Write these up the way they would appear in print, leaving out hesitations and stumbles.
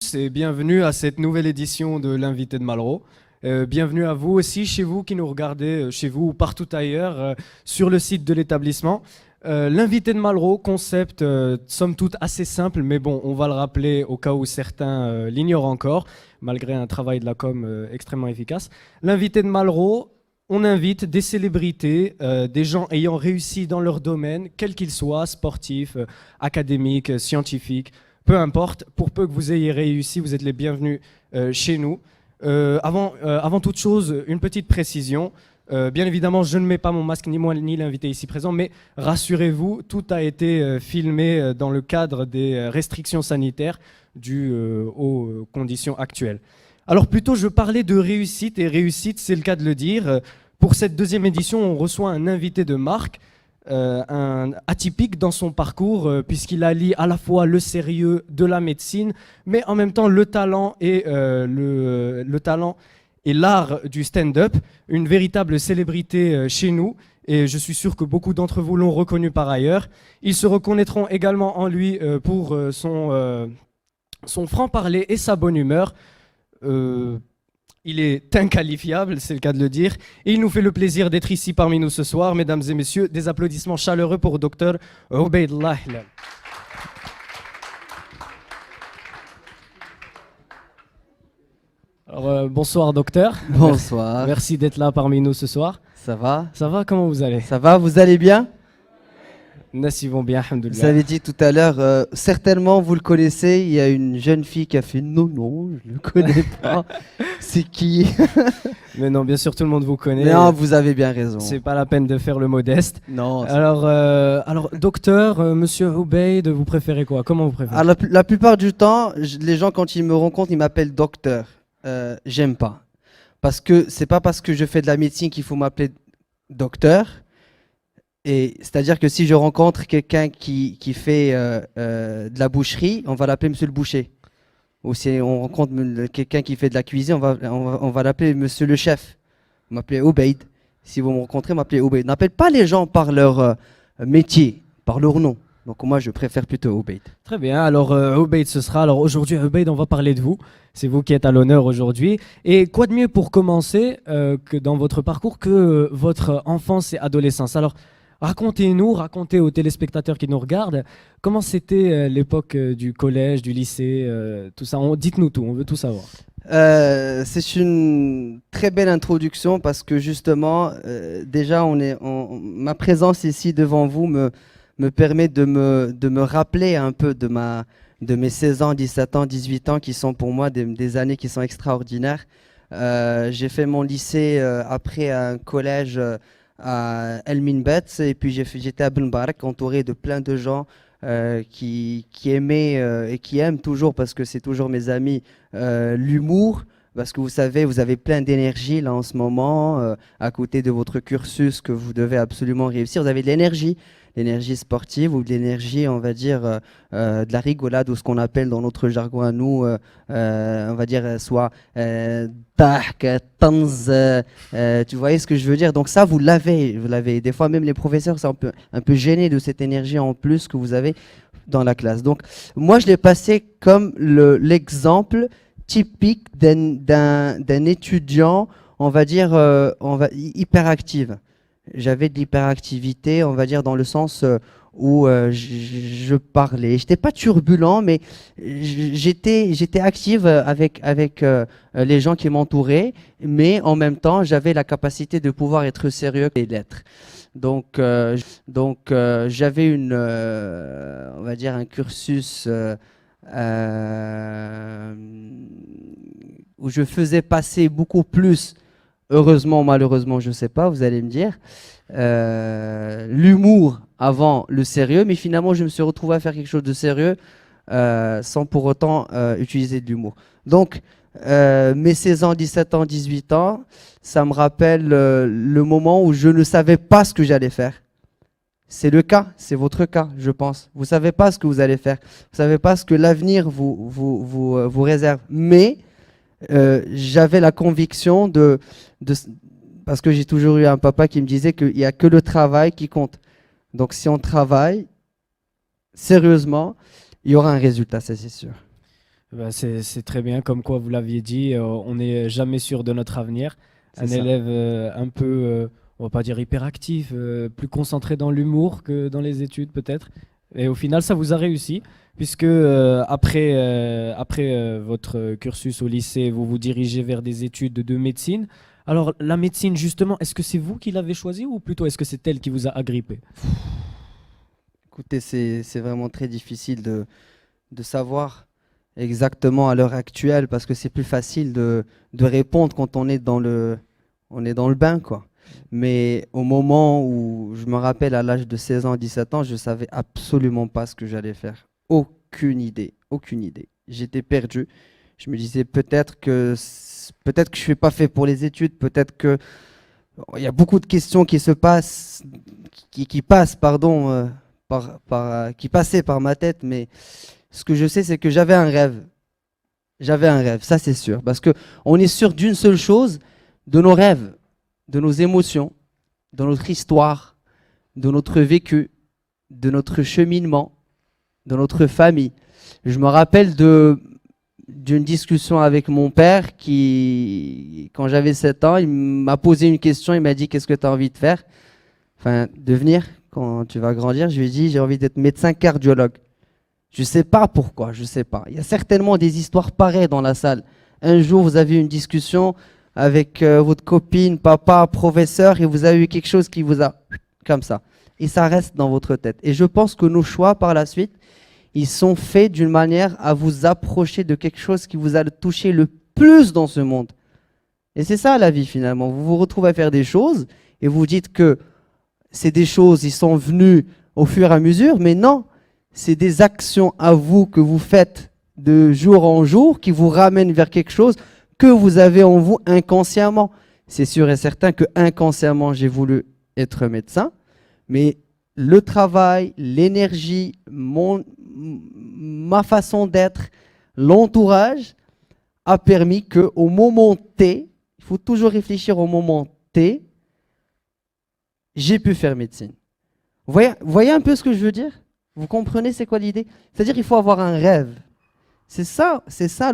tous et bienvenue à cette nouvelle édition de l'invité de Malraux. Bienvenue à vous aussi, chez vous qui nous regardez, chez vous ou partout ailleurs, sur le site de l'établissement. L'invité de Malraux, concept somme toute assez simple, mais bon, on va le rappeler au cas où certains l'ignorent encore, malgré un travail de la com extrêmement efficace. L'invité de Malraux, on invite des célébrités, des gens ayant réussi dans leur domaine, quel qu'il soit, sportif, académique, scientifique, peu importe, pour peu que vous ayez réussi, vous êtes les bienvenus chez nous. Avant toute chose, une petite précision. Bien évidemment, je ne mets pas mon masque, ni moi ni l'invité ici présent, mais rassurez-vous, tout a été filmé dans le cadre des restrictions sanitaires dues aux conditions actuelles. Alors plutôt, je parlais de réussite, et réussite, c'est le cas de le dire. Pour cette deuxième édition, on reçoit un invité de marque, un atypique dans son parcours, puisqu'il allie à la fois le sérieux de la médecine, mais en même temps le talent et le talent et l'art du stand-up, une véritable célébrité chez nous, et je suis sûr que beaucoup d'entre vous l'ont reconnu par ailleurs. Ils se reconnaîtront également en lui pour son franc-parler et sa bonne humeur. Il est inqualifiable, c'est le cas de le dire, et il nous fait le plaisir d'être ici parmi nous ce soir. Mesdames et messieurs, des applaudissements chaleureux pour Dr Obaidullah Hilal. Alors, bonsoir docteur. Bonsoir. Merci d'être là parmi nous ce soir. Ça va? Ça va, comment vous allez? Ça va, vous allez bien? Nassi vont bien, Vous alhamdoulilah. avez dit tout à l'heure, certainement vous le connaissez, il y a une jeune fille qui a fait non, je ne le connais pas. C'est qui? Mais non, bien sûr, tout le monde vous connaît. Non, vous avez bien raison. C'est pas la peine de faire le modeste. Non. Alors docteur, monsieur Obaid, vous préférez quoi? Comment vous préférez? Alors, la plupart du temps, les gens quand ils me rencontrent, ils m'appellent docteur. J'aime pas. Parce que c'est pas parce que je fais de la médecine qu'il faut m'appeler docteur. Et c'est-à-dire que si je rencontre quelqu'un qui fait de la boucherie, on va l'appeler monsieur le boucher. Ou si on rencontre quelqu'un qui fait de la cuisine, on va l'appeler monsieur le chef. Vous m'appelez Obaid. Si vous me rencontrez, m'appelez Obaid. N'appelle pas les gens par leur métier, par leur nom. Donc moi, je préfère plutôt Obaid. Très bien, alors Obaid ce sera. Alors aujourd'hui, Obaid, on va parler de vous. C'est vous qui êtes à l'honneur aujourd'hui. Et quoi de mieux pour commencer que dans votre parcours que votre enfance et adolescence? Alors, racontez-nous, racontez aux téléspectateurs qui nous regardent, comment c'était l'époque du collège, du lycée, tout ça. Dites-nous tout, on veut tout savoir. C'est une très belle introduction parce que justement, déjà, ma présence ici devant vous me permet de me rappeler un peu de mes 16 ans, 17 ans, 18 ans qui sont pour moi des années qui sont extraordinaires. J'ai fait mon lycée après un collège à El Minbet, et puis j'étais à Ben Barak entouré de plein de gens qui aimaient et qui aiment toujours, parce que c'est toujours mes amis, l'humour, parce que vous savez, vous avez plein d'énergie là en ce moment, à côté de votre cursus que vous devez absolument réussir. Vous avez de l'énergie sportive ou de l'énergie, on va dire, de la rigolade, ou ce qu'on appelle dans notre jargon à nous, on va dire, soit tahk, tanz, tu voyez ce que je veux dire? Donc ça, vous l'avez. Des fois, même les professeurs sont un peu gênés de cette énergie en plus que vous avez dans la classe. Donc moi, je l'ai passé comme l'exemple typique d'un étudiant, on va dire, hyperactive. J'avais de l'hyperactivité, on va dire, dans le sens où je parlais. J'étais pas turbulent, mais j'étais active avec les gens qui m'entouraient, mais en même temps, j'avais la capacité de pouvoir être sérieux et l'être. Donc j'avais on va dire, un cursus où je faisais passer beaucoup plus. Heureusement, malheureusement, je ne sais pas, vous allez me dire. L'humour avant le sérieux, mais finalement, je me suis retrouvé à faire quelque chose de sérieux sans pour autant utiliser de l'humour. Donc, mes 16 ans, 17 ans, 18 ans, ça me rappelle le moment où je ne savais pas ce que j'allais faire. C'est le cas, c'est votre cas, je pense. Vous ne savez pas ce que vous allez faire. Vous ne savez pas ce que l'avenir vous réserve. Mais j'avais la conviction parce que j'ai toujours eu un papa qui me disait qu'il n'y a que le travail qui compte. Donc si on travaille sérieusement, il y aura un résultat, ça c'est sûr. Bah, c'est très bien, comme quoi vous l'aviez dit, on n'est jamais sûr de notre avenir. C'est Un ça. élève un peu, on va pas dire hyperactif, plus concentré dans l'humour que dans les études peut-être. Et au final, ça vous a réussi, puisque après votre cursus au lycée, vous vous dirigez vers des études de médecine. Alors, la médecine, justement, est-ce que c'est vous qui l'avez choisie ou plutôt est-ce que c'est elle qui vous a agrippé? Écoutez, c'est vraiment très difficile de savoir exactement à l'heure actuelle parce que c'est plus facile de répondre quand on est dans le bain, quoi. Mais au moment où je me rappelle à l'âge de 16 ans, 17 ans, je savais absolument pas ce que j'allais faire. Aucune idée, aucune idée. J'étais perdu. Je me disais peut-être que je suis pas fait pour les études, peut-être que il y a beaucoup de questions qui se passent, qui passent, pardon, qui passaient par ma tête, mais ce que je sais, c'est que j'avais un rêve. J'avais un rêve, ça c'est sûr. Parce que on est sûr d'une seule chose, de nos rêves, de nos émotions, de notre histoire, de notre vécu, de notre cheminement, de notre famille. Je me rappelle d'une discussion avec mon père qui, quand j'avais 7 ans, il m'a posé une question, il m'a dit qu'est-ce que tu as envie de faire? Enfin, devenir quand tu vas grandir. Je lui ai dit j'ai envie d'être médecin cardiologue. Je ne sais pas pourquoi, je ne sais pas. Il y a certainement des histoires pareilles dans la salle. Un jour, vous avez eu une discussion avec votre copine, papa, professeur, et vous avez eu quelque chose qui vous a comme ça. Et ça reste dans votre tête. Et je pense que nos choix par la suite, ils sont faits d'une manière à vous approcher de quelque chose qui vous a touché le plus dans ce monde. Et c'est ça la vie finalement. Vous vous retrouvez à faire des choses et vous dites que c'est des choses, ils sont venus au fur et à mesure, mais non, c'est des actions à vous que vous faites de jour en jour qui vous ramènent vers quelque chose que vous avez en vous inconsciemment. C'est sûr et certain que inconsciemment, j'ai voulu être médecin, mais le travail, l'énergie, ma façon d'être, l'entourage a permis qu'au moment T, il faut toujours réfléchir au moment T, j'ai pu faire médecine. Voyez un peu ce que je veux dire? Vous comprenez c'est quoi l'idée? C'est-à-dire qu'il faut avoir un rêve. C'est ça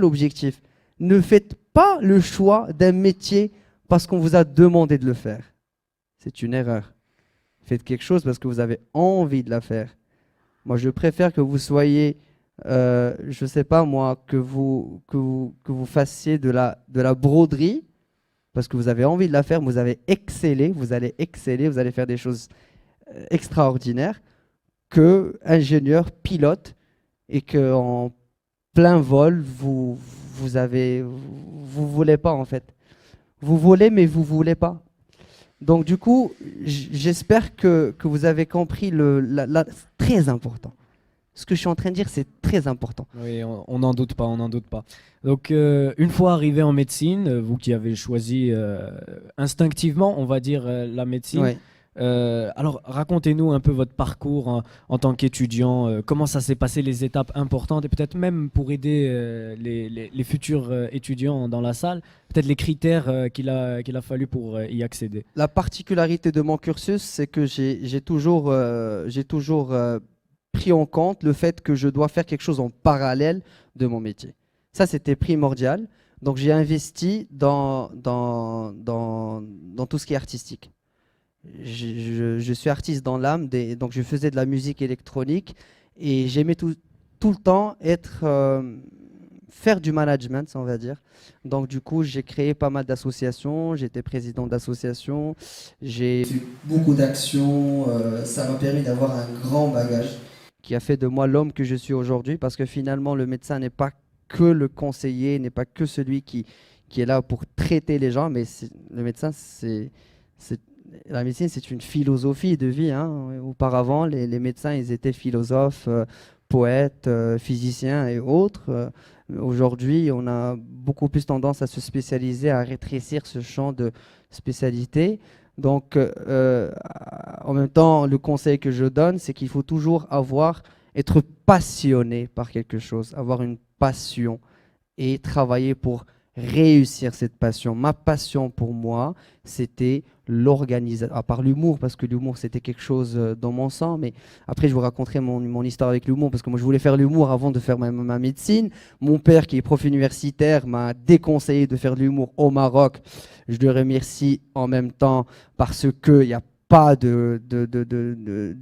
l'objectif. Ne faites pas le choix d'un métier parce qu'on vous a demandé de le faire. C'est une erreur. Faites quelque chose parce que vous avez envie de la faire. Moi, je préfère que vous soyez, je ne sais pas moi, que vous fassiez de la broderie parce que vous avez envie de la faire, vous avez excellé, vous allez exceller, vous allez faire des choses extraordinaires, que ingénieur, pilote, et qu'en plein vol, vous voulez pas en fait. Vous voulez, mais vous voulez pas. Donc du coup, j'espère que vous avez compris c'est très important. Ce que je suis en train de dire, c'est très important. Oui, on n'en doute pas, on n'en doute pas. Donc, une fois arrivé en médecine, vous qui avez choisi instinctivement, on va dire, la médecine, Ouais. alors racontez-nous un peu votre parcours en tant qu'étudiant, comment ça s'est passé, les étapes importantes, et peut-être même pour aider les futurs étudiants dans la salle, peut-être les critères qu'il a fallu pour y accéder. La particularité de mon cursus, c'est que j'ai toujours, pris en compte le fait que je dois faire quelque chose en parallèle de mon métier. Ça, c'était primordial. Donc, j'ai investi dans tout ce qui est artistique. Je suis artiste dans l'âme, donc je faisais de la musique électronique et j'aimais tout le temps faire du management, on va dire. Donc du coup, j'ai créé pas mal d'associations, j'étais président d'associations, j'ai fait beaucoup d'actions, ça m'a permis d'avoir un grand bagage qui a fait de moi l'homme que je suis aujourd'hui parce que finalement, le médecin n'est pas que le conseiller, n'est pas que celui qui est là pour traiter les gens, mais le médecin, c'est la médecine, c'est une philosophie de vie, hein. Auparavant, les médecins, ils étaient philosophes, poètes, physiciens et autres. Aujourd'hui, on a beaucoup plus tendance à se spécialiser, à rétrécir ce champ de spécialité. Donc, en même temps, le conseil que je donne, c'est qu'il faut toujours être passionné par quelque chose, avoir une passion et travailler pour réussir cette passion. Ma passion pour moi, c'était l'organisation, à part l'humour, parce que l'humour c'était quelque chose dans mon sang, mais après je vous raconterai mon histoire avec l'humour, parce que moi je voulais faire l'humour avant de faire ma médecine. Mon père qui est prof universitaire m'a déconseillé de faire de l'humour au Maroc. Je le remercie en même temps parce qu'il n'y a pas de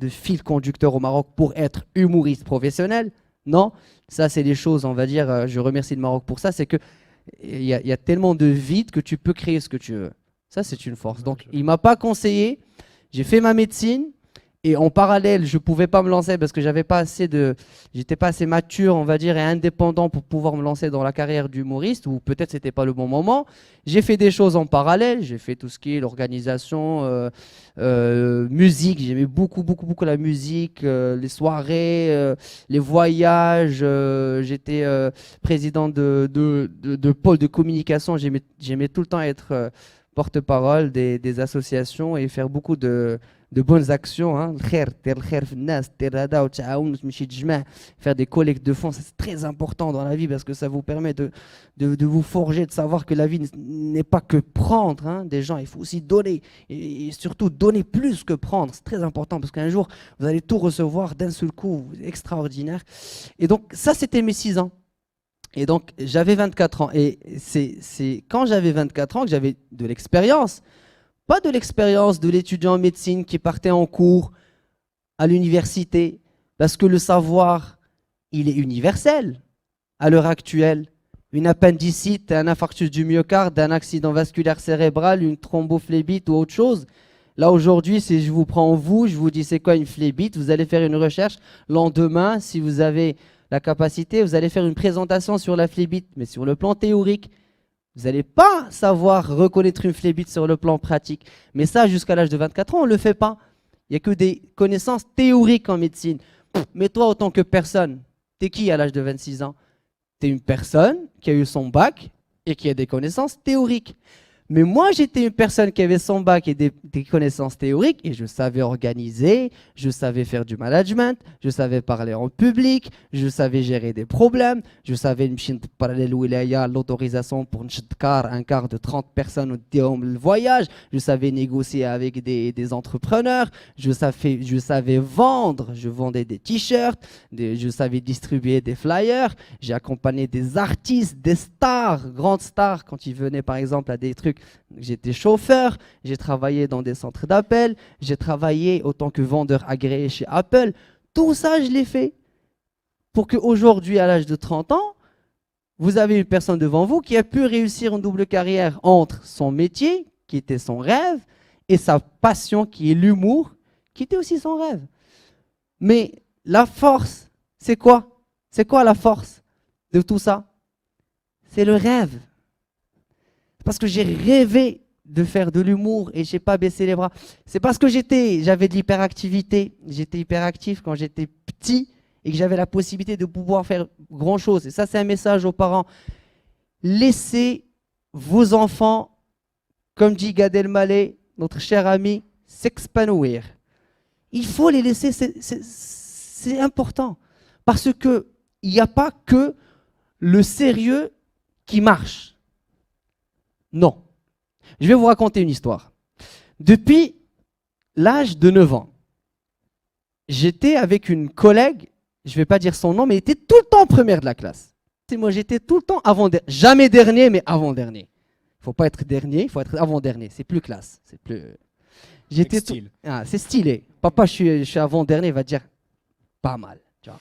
fil conducteur au Maroc pour être humoriste professionnel. Non, ça c'est des choses, on va dire, je remercie le Maroc pour ça, c'est que il y a tellement de vide que tu peux créer ce que tu veux. Ça, c'est une force. Donc, il ne m'a pas conseillé. J'ai fait ma médecine. Et en parallèle, je ne pouvais pas me lancer parce que j'étais pas assez mature, on va dire, et indépendant pour pouvoir me lancer dans la carrière d'humoriste, ou peut-être c'était pas le bon moment. J'ai fait des choses en parallèle. J'ai fait tout ce qui est l'organisation, musique. J'aimais beaucoup, beaucoup, beaucoup la musique, les soirées, les voyages. J'étais président de pôle de communication. J'aimais tout le temps être porte-parole des associations et faire beaucoup de bonnes actions, hein. Faire des collectes de fonds, c'est très important dans la vie parce que ça vous permet de vous forger, de savoir que la vie n'est pas que prendre, hein, des gens, il faut aussi donner et surtout donner plus que prendre, c'est très important parce qu'un jour vous allez tout recevoir d'un seul coup, extraordinaire. Et donc ça c'était mes 6 ans. Et donc j'avais 24 ans et c'est quand j'avais 24 ans que j'avais de l'expérience. Pas de l'expérience de l'étudiant en médecine qui partait en cours à l'université, parce que le savoir, il est universel à l'heure actuelle. Une appendicite, un infarctus du myocarde, un accident vasculaire cérébral, une thrombophlébite ou autre chose. Là aujourd'hui, si je vous prends je vous dis c'est quoi une phlébite, vous allez faire une recherche. Lendemain, si vous avez la capacité, vous allez faire une présentation sur la phlébite, mais sur le plan théorique. Vous n'allez pas savoir reconnaître une phlébite sur le plan pratique. Mais ça, jusqu'à l'âge de 24 ans, on ne le fait pas. Il n'y a que des connaissances théoriques en médecine. Mais toi, en tant que personne, tu es qui à l'âge de 26 ans? Tu es une personne qui a eu son bac et qui a des connaissances théoriques. Mais moi, j'étais une personne qui avait son bac et des connaissances théoriques et je savais organiser, je savais faire du management, je savais parler en public, je savais gérer des problèmes, je savais l'autorisation pour un car de 30 personnes au le voyage, je savais négocier avec des entrepreneurs, je savais vendre, je vendais des t-shirts, je savais distribuer des flyers, j'ai accompagné des artistes, des stars, grandes stars quand ils venaient par exemple à des trucs. J'étais chauffeur, j'ai travaillé dans des centres d'appel, j'ai travaillé autant que vendeur agréé chez Apple. Tout ça, je l'ai fait pour qu'aujourd'hui, à l'âge de 30 ans, vous avez une personne devant vous qui a pu réussir une double carrière entre son métier, qui était son rêve, et sa passion, qui est l'humour, qui était aussi son rêve. Mais la force, c'est quoi? C'est quoi la force de tout ça? C'est le rêve. Parce que j'ai rêvé de faire de l'humour et je n'ai pas baissé les bras. C'est parce que j'avais de l'hyperactivité. J'étais hyperactif quand j'étais petit et que j'avais la possibilité de pouvoir faire grand chose. Et ça, c'est un message aux parents. Laissez vos enfants, comme dit Gad Elmaleh, notre cher ami, s'expanouir. Il faut les laisser, c'est important. Parce qu'il n'y a pas que le sérieux qui marche. Non. Je vais vous raconter une histoire. Depuis l'âge de 9 ans, j'étais avec une collègue, je ne vais pas dire son nom, mais elle était tout le temps première de la classe. Et moi, j'étais tout le temps avant-dernier. Jamais dernier, mais avant-dernier. Il ne faut pas être dernier, il faut être avant-dernier. C'est plus classe. C'est plus... c'est stylé. Papa, je suis avant-dernier, il va dire pas mal. Tu vois.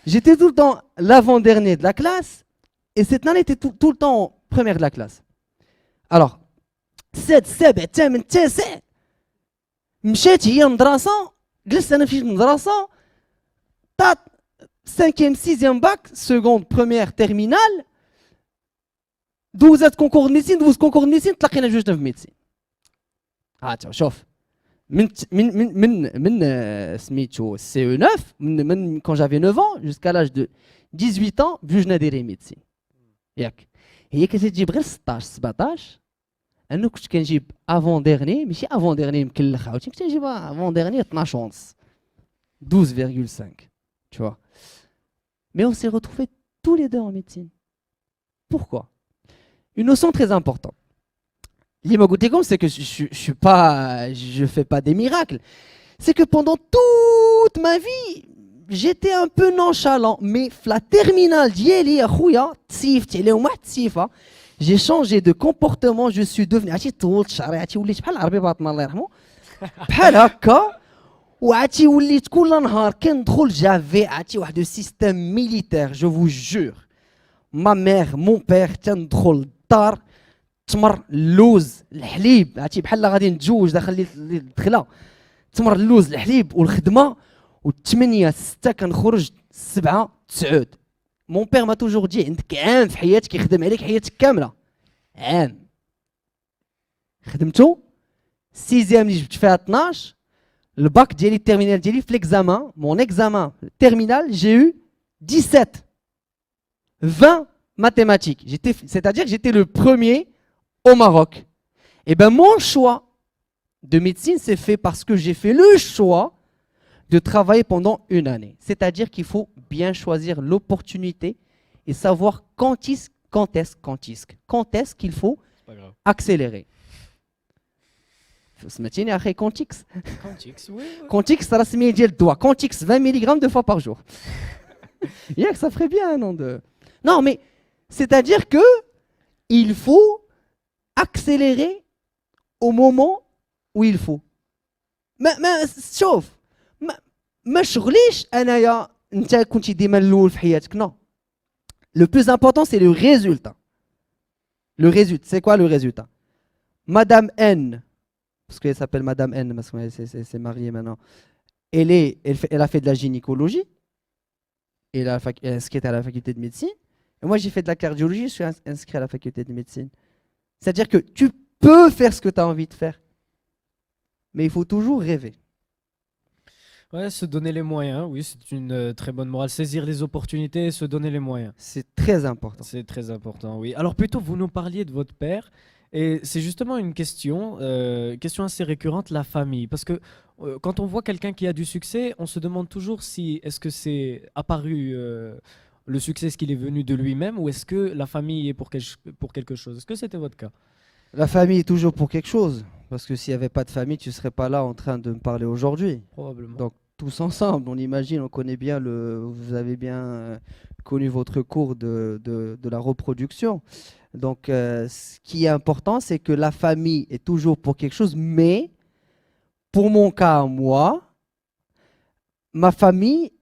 J'étais tout le temps l'avant-dernier de la classe et cette nana était tout le temps première de la classe. Alors, 7 7 8 9 مشات هي المدرسة جلست أنا في المدرسة طات 5e 6e bac seconde première terminale دوزت كونكور ميديسين دوز كونكور ميديسين تلاقينا جوجنا في ميديسين شوف من سميتو CE9 من quand j'avais 9 ans jusqu'à l'âge de 18 ans جوجنا دايرين ميديسين ياك هي كتجيب غير 16 17 انا كنت كنجيب افون ديرني ماشي افون ديرني مكلخ عاوتاني كنت كنجيب افون ديرني 12 ونص 12,5 tu vois. Mais on s'est retrouvés tous les deux en médecine. Pourquoi? Une notion très importante. L'imagoutécom, c'est que je fais pas des miracles. C'est que pendant toute ma vie, j'étais un peu nonchalant. Mais la terminale d'Yeli, j'ai changé de comportement. Je suis devenu. وعاتي وليت كل نهار كندخل جافي عاتي واحد السيستم ميليتير جو فو جور ما مير مون بير تندخل الدار تمر اللوز الحليب عاتي بحال غادي نتزوج داخل لي الدخله تمر اللوز الحليب والخدمه و8 6 كنخرج 7 9 مون بير ما توجور دي عندك عام في حياتك يخدم عليك حياتك كامله عام خدمتو سيزيام اللي جبت فيها 12 le bac d'Eli terminal d'Eli, l'examen, mon examen terminal, j'ai eu 17, 20 mathématiques. C'est-à-dire que j'étais le premier au Maroc. Et bien mon choix de médecine s'est fait parce que j'ai fait le choix de travailler pendant une année. C'est-à-dire qu'il faut bien choisir l'opportunité et savoir quand est-ce qu'il faut accélérer. سمعتيني يا اخي كونتيكس كونتيكس راه سميه ديال الدواء كونتيكس 20 ملغ deux fois par jour ياك ça ferait bien un nom de non mais c'est-à-dire que il faut accélérer au moment où il faut ما شوف ما شغليش انايا انت كنتي ديما الاول في حياتك non le plus important c'est le résultat c'est quoi le résultat Madame N parce qu'elle s'appelle Madame N, parce qu'elle s'est mariée maintenant. Elle a fait de la gynécologie, elle est inscrite à la faculté de médecine. Et moi, j'ai fait de la cardiologie, je suis inscrit à la faculté de médecine. C'est-à-dire que tu peux faire ce que tu as envie de faire, mais il faut toujours rêver. Ouais, se donner les moyens, oui, c'est une très bonne morale. Saisir les opportunités et se donner les moyens. C'est très important. C'est très important, oui. Alors plutôt, vous nous parliez de votre père. Et c'est justement une question assez récurrente, la famille. Parce que quand on voit quelqu'un qui a du succès, on se demande toujours si est-ce que c'est apparu le succès, est-ce qu'il est venu de lui-même ou est-ce que la famille est pour quelque chose. Est-ce que c'était votre cas? La famille est toujours pour quelque chose. Parce que s'il n'y avait pas de famille, tu ne serais pas là en train de me parler aujourd'hui. Probablement. Donc tous ensemble, on imagine, on connaît bien vous avez bien connu votre cours de la reproduction. Donc, ce qui est important, c'est que la famille est toujours pour quelque chose, mais pour mon cas, moi, ma famille,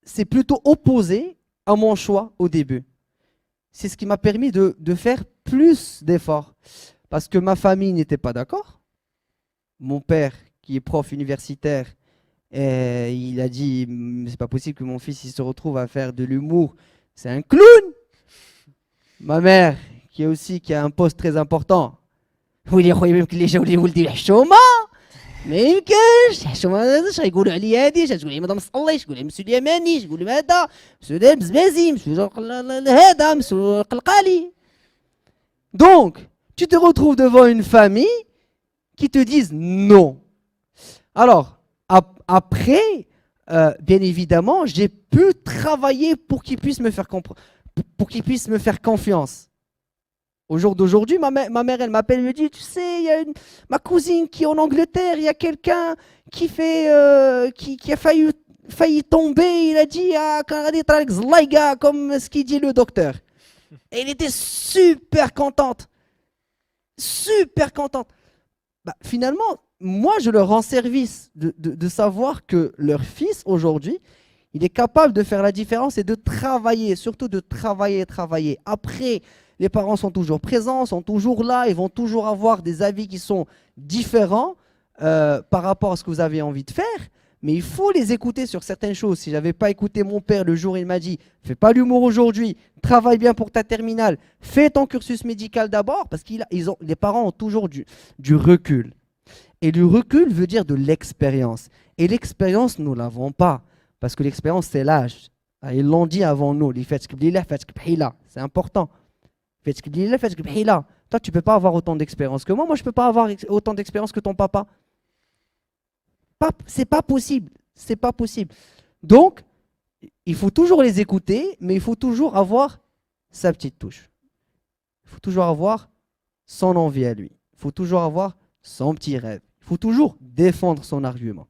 c'est plutôt opposé à mon choix au début. C'est ce qui m'a permis de faire plus d'efforts. Parce que ma famille n'était pas d'accord. Mon père, qui est prof universitaire, il a dit, c'est pas possible que mon fils il se retrouve à faire de l'humour. C'est un clown. Ma mère, qui a un poste très important. Oui, ما يمكنش حشومه هذا يقولوا عليا هادي تقول لي ما مصليش تقول لي مسؤول يماني تقول لي هذا مسؤول بزبازي مسؤول هذا مسؤول قلقالي. Donc tu te retrouves devant une famille qui te disent non. Alors après bien évidemment j'ai pu travailler pour qu'ils puissent me faire comprendre, pour qu'ils puissent me faire confiance. Au jour d'aujourd'hui, ma mère, elle m'appelle, elle me dit, tu sais, il y a ma cousine qui est en Angleterre, il y a quelqu'un qui a failli tomber, il a dit, comme ce qu'il dit le docteur. Et elle était super contente. Super contente. Bah, finalement, moi, je leur rends service de savoir que leur fils, aujourd'hui, il est capable de faire la différence et de travailler, surtout de travailler. Après, les parents sont toujours présents, sont toujours là, ils vont toujours avoir des avis qui sont différents par rapport à ce que vous avez envie de faire. Mais il faut les écouter sur certaines choses. Si je n'avais pas écouté mon père le jour où il m'a dit « Fais pas l'humour aujourd'hui, travaille bien pour ta terminale, fais ton cursus médical d'abord », parce que les parents ont toujours du recul. Et le recul veut dire de l'expérience. Et l'expérience, nous ne l'avons pas. Parce que l'expérience, c'est l'âge. Ils l'ont dit avant nous. C'est important. Toi, tu ne peux pas avoir autant d'expérience que moi. Moi, je ne peux pas avoir autant d'expérience que ton papa. C'est pas possible. C'est pas possible. Donc, il faut toujours les écouter, mais il faut toujours avoir sa petite touche. Il faut toujours avoir son envie à lui. Il faut toujours avoir son petit rêve. Il faut toujours défendre son argument.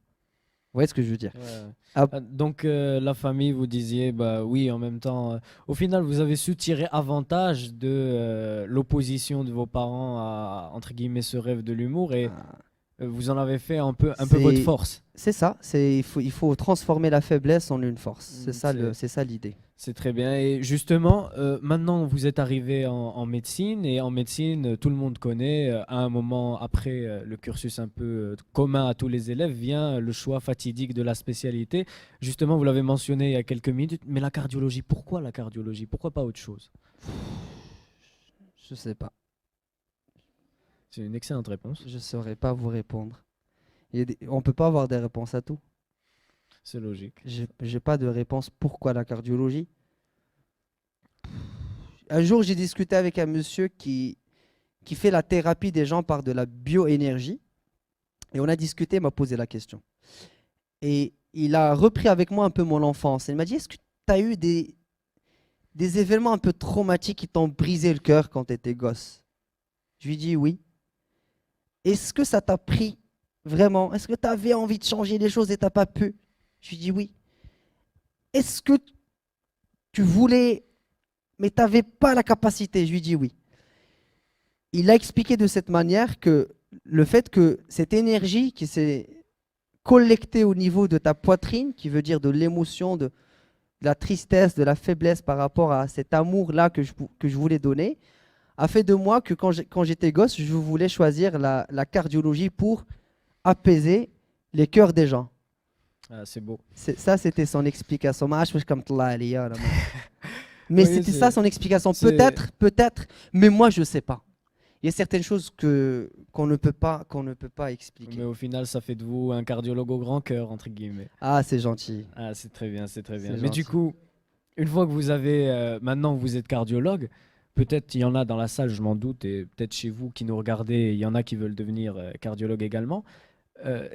Vous voyez ce que je veux dire? Ouais. Ah, Donc la famille, vous disiez, bah oui, en même temps, au final, vous avez su tirer avantage de l'opposition de vos parents à, entre guillemets, ce rêve de l'humour et ah, vous en avez fait un peu votre c'est force. c'est ça. Il faut transformer la faiblesse en une force. Mm, C'est C'est ça l'idée. c'est très bien. Et justement, maintenant, vous êtes arrivé en médecine et en médecine, tout le monde connaît, à un moment après le cursus un peu commun à tous les élèves, vient le choix fatidique de la spécialité. Justement, vous l'avez mentionné il y a quelques minutes, mais la cardiologie, pourquoi la cardiologie? Pourquoi pas autre chose? Je sais pas. C'est une excellente réponse. Je saurais pas vous répondre. On peut pas avoir des réponses à tout. C'est logique. J'ai pas de réponse. Pourquoi la cardiologie? Un jour, j'ai discuté avec un monsieur qui fait la thérapie des gens par de la bioénergie. Et on a discuté, il m'a posé la question. Et il a repris avec moi un peu mon enfance. Il m'a dit, est-ce que tu as eu des événements un peu traumatiques qui t'ont brisé le cœur quand tu étais gosse? Je lui dis oui. Est-ce que ça t'a pris vraiment? Est-ce que tu avais envie de changer les choses et tu n'as pas pu? Je lui dis oui. Est-ce que tu voulais, mais tu n'avais pas la capacité? Je lui dis oui. Il a expliqué de cette manière que le fait que cette énergie qui s'est collectée au niveau de ta poitrine, qui veut dire de l'émotion, de la tristesse, de la faiblesse par rapport à cet amour-là que je voulais donner, a fait de moi que quand j'étais gosse, je voulais choisir la cardiologie pour apaiser les cœurs des gens. Ah, c'est beau. Ça, c'était son explication. Mais Oui, c'était ça son explication. c'est- Peut-être, mais moi, je ne sais pas. Il y a certaines choses qu'on ne peut pas expliquer. mais au final, ça fait de vous un cardiologue au grand cœur, entre guillemets. Ah, c'est gentil. Ah, c'est très bien, c'est très bien. C'est Mais du gentil. coup, une fois que vous avez, maintenant vous êtes cardiologue, peut-être il y en a dans la salle, je m'en doute, et peut-être chez vous qui nous regardez, il y en a qui veulent devenir cardiologue également.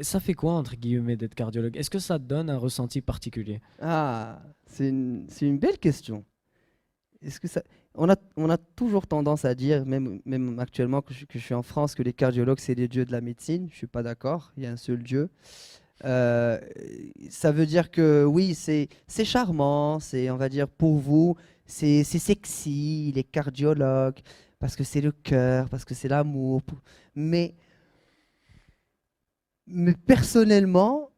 Ça fait quoi, entre guillemets, d'être cardiologue? Est-ce que ça te donne un ressenti particulier? Ah, c'est une belle question. Est-ce que ça... on a toujours tendance à dire, même actuellement que je suis en France, que les cardiologues, c'est les dieux de la médecine. Je ne suis pas d'accord. Il y a un seul Dieu. Euh, Ça veut dire que oui, c'est charmant, c'est, on va dire, pour vous, c'est sexy, les cardiologues, parce que c'est le cœur, parce que c'est l'amour. Mais, mais personnellement,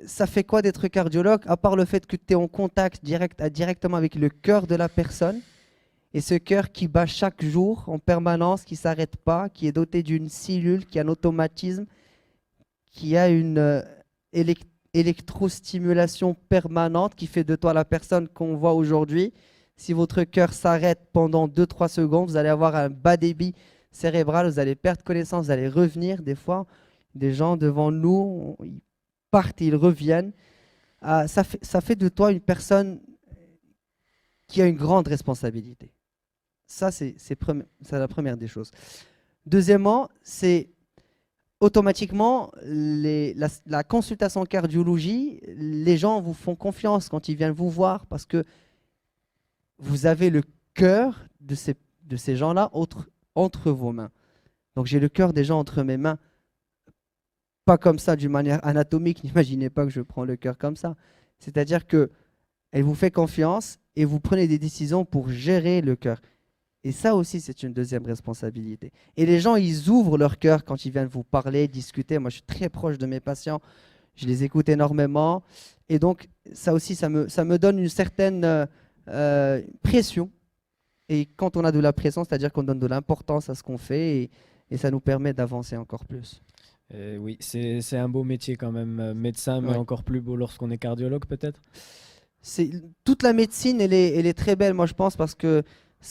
ça fait quoi d'être cardiologue, à part le fait que tu es en contact directement avec le cœur de la personne, et ce cœur qui bat chaque jour en permanence, qui s'arrête pas, qui est doté d'une cellule, qui a un automatisme, qui a une électrostimulation permanente qui fait de toi la personne qu'on voit aujourd'hui. Si votre cœur s'arrête pendant 2-3 secondes, vous allez avoir un bas débit cérébral, vous allez perdre connaissance, vous allez revenir. Des fois, des gens devant nous, ils partent et ils reviennent. Ça fait de toi une personne qui a une grande responsabilité. Ça, c'est la première des choses. Deuxièmement, c'est automatiquement, la consultation en cardiologie, les gens vous font confiance quand ils viennent vous voir parce que vous avez le cœur de ces gens-là entre vos mains. Donc j'ai le cœur des gens entre mes mains, pas comme ça d'une manière anatomique, n'imaginez pas que je prends le cœur comme ça. C'est-à-dire que elle vous fait confiance et vous prenez des décisions pour gérer le cœur. Et ça aussi, c'est une deuxième responsabilité. Et les gens, ils ouvrent leur cœur quand ils viennent vous parler, discuter. Moi, je suis très proche de mes patients. Je les écoute énormément. Et donc, ça aussi, ça me donne une certaine pression. Et quand on a de la pression, c'est-à-dire qu'on donne de l'importance à ce qu'on fait et ça nous permet d'avancer encore plus. Oui, c'est un beau métier quand même, médecin, mais Ouais. encore plus beau lorsqu'on est cardiologue peut-être. C'est, toute la médecine, elle est très belle, moi, je pense, parce que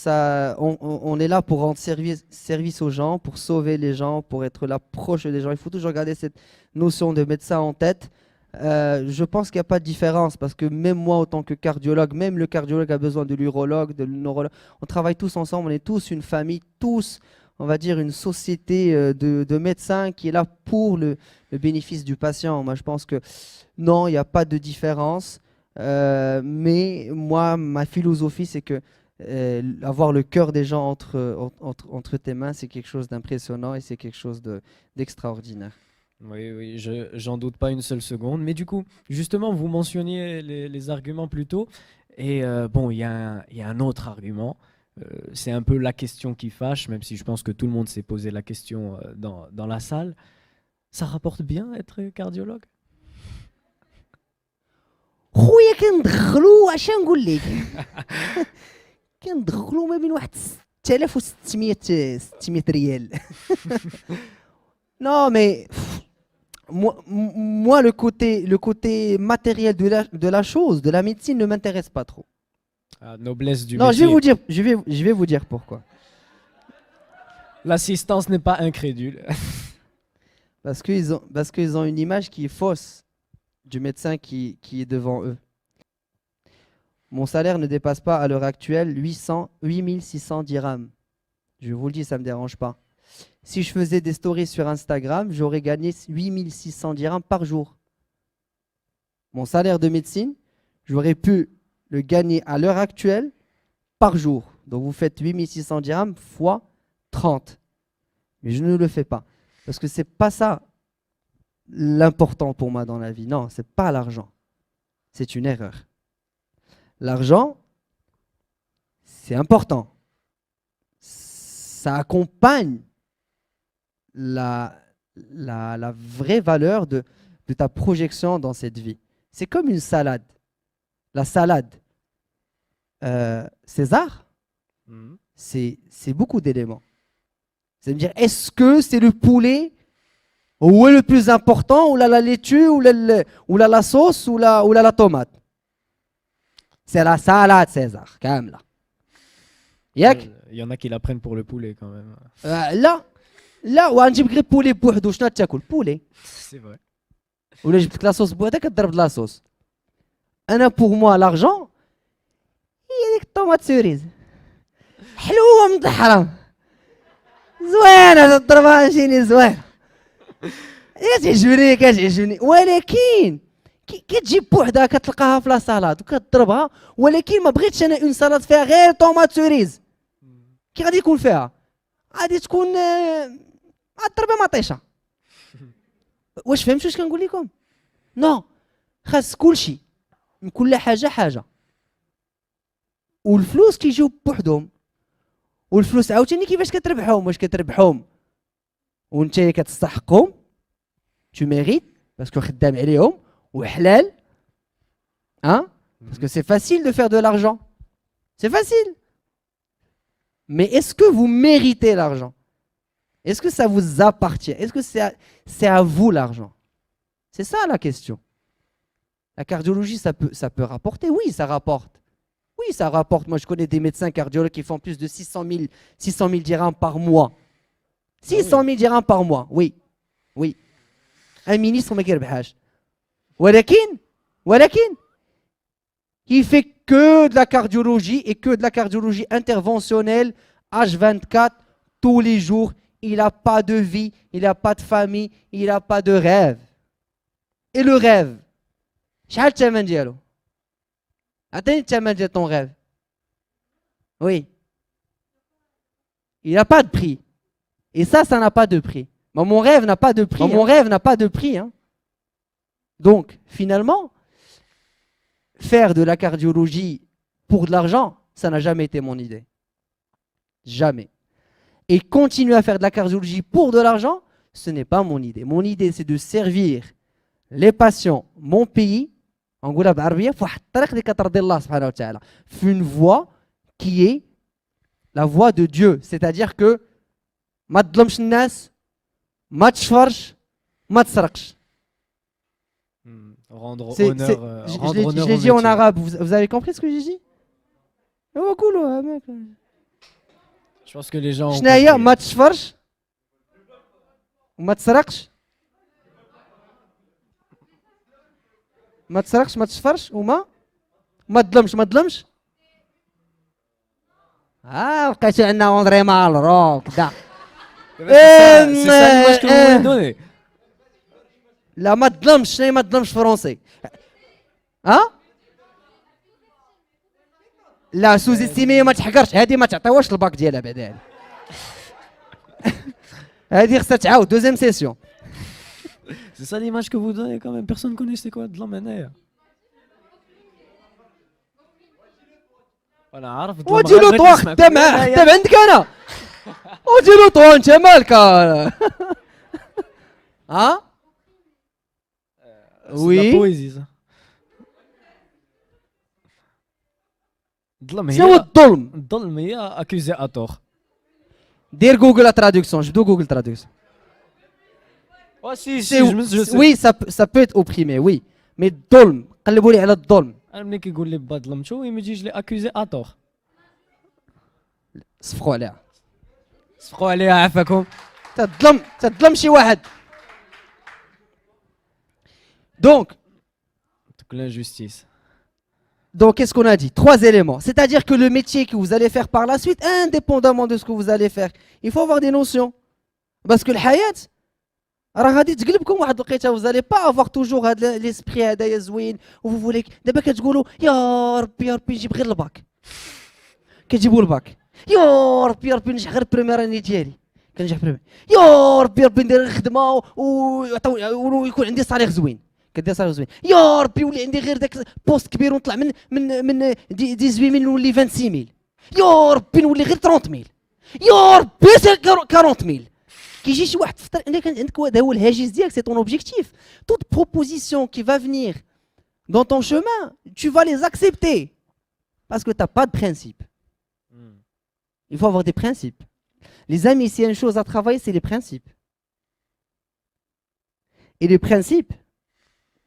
on est là pour rendre service aux gens, pour sauver les gens, pour être là proche des gens. Il faut toujours garder cette notion de médecin en tête. Je pense qu'il n'y a pas de différence parce que même moi, en tant que cardiologue, même le cardiologue a besoin de l'urologue, de neurologue. On travaille tous ensemble, on est tous une famille, tous, on va dire, une société de médecins qui est là pour le bénéfice du patient. Moi, je pense que non, il n'y a pas de différence. Mais moi, ma philosophie, c'est que avoir le cœur des gens entre tes mains, c'est quelque chose d'impressionnant et c'est quelque chose d'extraordinaire. Oui, oui, j'en doute pas une seule seconde. Mais du coup, justement, vous mentionniez les arguments plus tôt. Et bon, il y a un autre argument. C'est un peu la question qui fâche, même si je pense que tout le monde s'est posé la question dans la salle. Ça rapporte bien être cardiologue? خويا كندخلوا اش نقول لك كندخلوا ما بين واحد 6600 ريال. Non, mais moi, le côté matériel de la chose, de la médecine, ne m'intéresse pas trop. Ah, noblesse du Non, métier. je vais vous dire pourquoi. L'assistance n'est pas incrédule. Parce qu'ils ont une image qui est fausse du médecin qui est devant eux. Mon salaire ne dépasse pas à l'heure actuelle 8600 dirhams. Je vous le dis, ça ne me dérange pas. Si je faisais des stories sur Instagram, j'aurais gagné 8600 dirhams par jour. Mon salaire de médecine, j'aurais pu le gagner à l'heure actuelle par jour. Donc vous faites 8600 dirhams fois 30. Mais je ne le fais pas. Parce que ce n'est pas ça l'important pour moi dans la vie. Non, ce n'est pas l'argent. C'est une erreur. L'argent, c'est important. Ça accompagne la vraie valeur de ta projection dans cette vie. C'est comme une salade. La salade, César, c'est beaucoup d'éléments. C'est-à-dire, est-ce que c'est le poulet ou est le plus important, ou la laitue, ou la sauce, ou la tomate? C'est la salade, César, quand même là. Il y en a qui la prennent pour le poulet quand même. لا وغنجيب غير بولي بوحدو. شنو تاكل بولي؟ C'est vrai. ولا جبت لك لاصوص بوحدها كضرب لاصوص. انا بوغ موا لارجون هي ديك الطوماط سوريز حلوه مضحره زوينه تضربها شيني زوينه كتعجبني ولكن كي تجيب بوحدها كتلقاها في لا سالاد وكتضربها. ولكن ما بغيتش انا اون سالاد فيها غير طوماط سوريز. كي غادي يكون فيها؟ غادي تكون الضربه مطيشه. واش فهمتوا واش كنقول لكم؟ نو، خاص كلشي من كل حاجه حاجه. والفلوس كيجيو بوحدهم. والفلوس عاوتاني كيفاش كتربحهم؟ واش كتربحهم وانت كتستحقهم؟ tu mérites parce que خدام عليهم وحلال. Hein? Parce que c'est facile de faire de l'argent. C'est facile. Mais est-ce que vous méritez l'argent? Est-ce que ça vous appartient? Est-ce que c'est à vous l'argent? C'est ça la question. La cardiologie, ça peut rapporter. Oui, ça rapporte. Oui, ça rapporte. Moi, je connais des médecins cardiologues qui font plus de 600 000 dirhams par mois. 600 000 dirhams par mois, oui. Oui. Un ministre, mais ولكن il fait que de la cardiologie et que de la cardiologie interventionnelle H24 tous les jours. Il n'a pas de vie, il n'a pas de famille, il n'a pas de rêve. Et le rêve, شحال الثمن ديالو؟ عطيني الثمن ديال ton rêve. Oui. Il n'a pas de prix. Et ça n'a pas de prix. Mais mon rêve n'a pas de prix. Mon rêve n'a pas de prix. Hein. Donc, finalement, faire de la cardiologie pour de l'argent, ça n'a jamais été mon idée. Jamais. Et continuer à faire de la cardiologie pour de l'argent, ce n'est pas mon idée. Mon idée, c'est de servir les patients, mon pays, en Goula Barbia, une voie qui est la voie de Dieu. C'est-à-dire que ma tdlomsh الناس, ma tshfarsh, ma tsraqsh. Rendre honneur, je l'ai dit en arabe. Vous avez compris ce que j'ai dit? Je pense que les gens ont شناهي compris. ما تشفرش وما تسرقش ما تسرقش ما تشفرش ما تظلمش لقيتو عندنا اندري مالرو كدا. C'est ça l'image que vous voulez donner. لا ما تظلمش. شناهي ما تظلمش فرونسي؟ ها لا سوزي ستيمي ما تحقرش، هذه ما تعطيوهاش الباك ديالها بعدا. هذه خصها تعاود دوزيام سيسيون. C'est ça l'image que vous donnez quand même. Personne connaît c'est quoi de l'emmener. انا عارف وديرو طوا خدام عندك انا. وديرو طوا انت مالك. ها وي بويزي ça. الظلم شنو هي الظلم؟ الظلم هي اكوزي اتور. دير جوجل ترادكسيون، جبدو جوجل ترادكسيون. سي سي وي ça peut être opprimé oui mais الظلم قلبوا لي على الظلم. انا ملي كيقول لي با ظلمتو ما يجيش لي اكوزي اتور. صفقوا عليها، صفقوا عليها عافاكم. تظلم شي واحد. Donc l'injustice. Donc, qu'est-ce qu'on a dit? 3 éléments. C'est-à-dire que le métier que vous allez faire par la suite, indépendamment de ce que vous allez faire, il faut avoir des notions. Parce que le hayat, راه غادي تقلبكم واحد الوقيته. Vous allez pas avoir toujours هذا l'esprit هذايا زوين و vous voulez دابا كتقولوا يا ربي يا ربي نجيب غير الباك. كتجيبوا الباك. يا ربي ننجح غير البريمير اني ديالي. كنجح بريمير. يا ربي ندير الخدمه ويكون عندي صالير زوين. كدير صالير زوين. يا ربي ولي عندي غير داك بوست كبير ونطلع من 18000 نولي 26000. يا ربي نولي غير 30000. يا ربي 40000. كيجي شي واحد اللي كان عندك هذا هو الهاجس ديالك، سي طون اوبجيكتيف. توت بروبوزيسيون كي فا فينير dans ton chemin, tu vas les accepter parce que tu n'as pas de principe. Il faut avoir des principes. Les amis, s'il y a une chose à travailler, c'est les principes. Et les principes,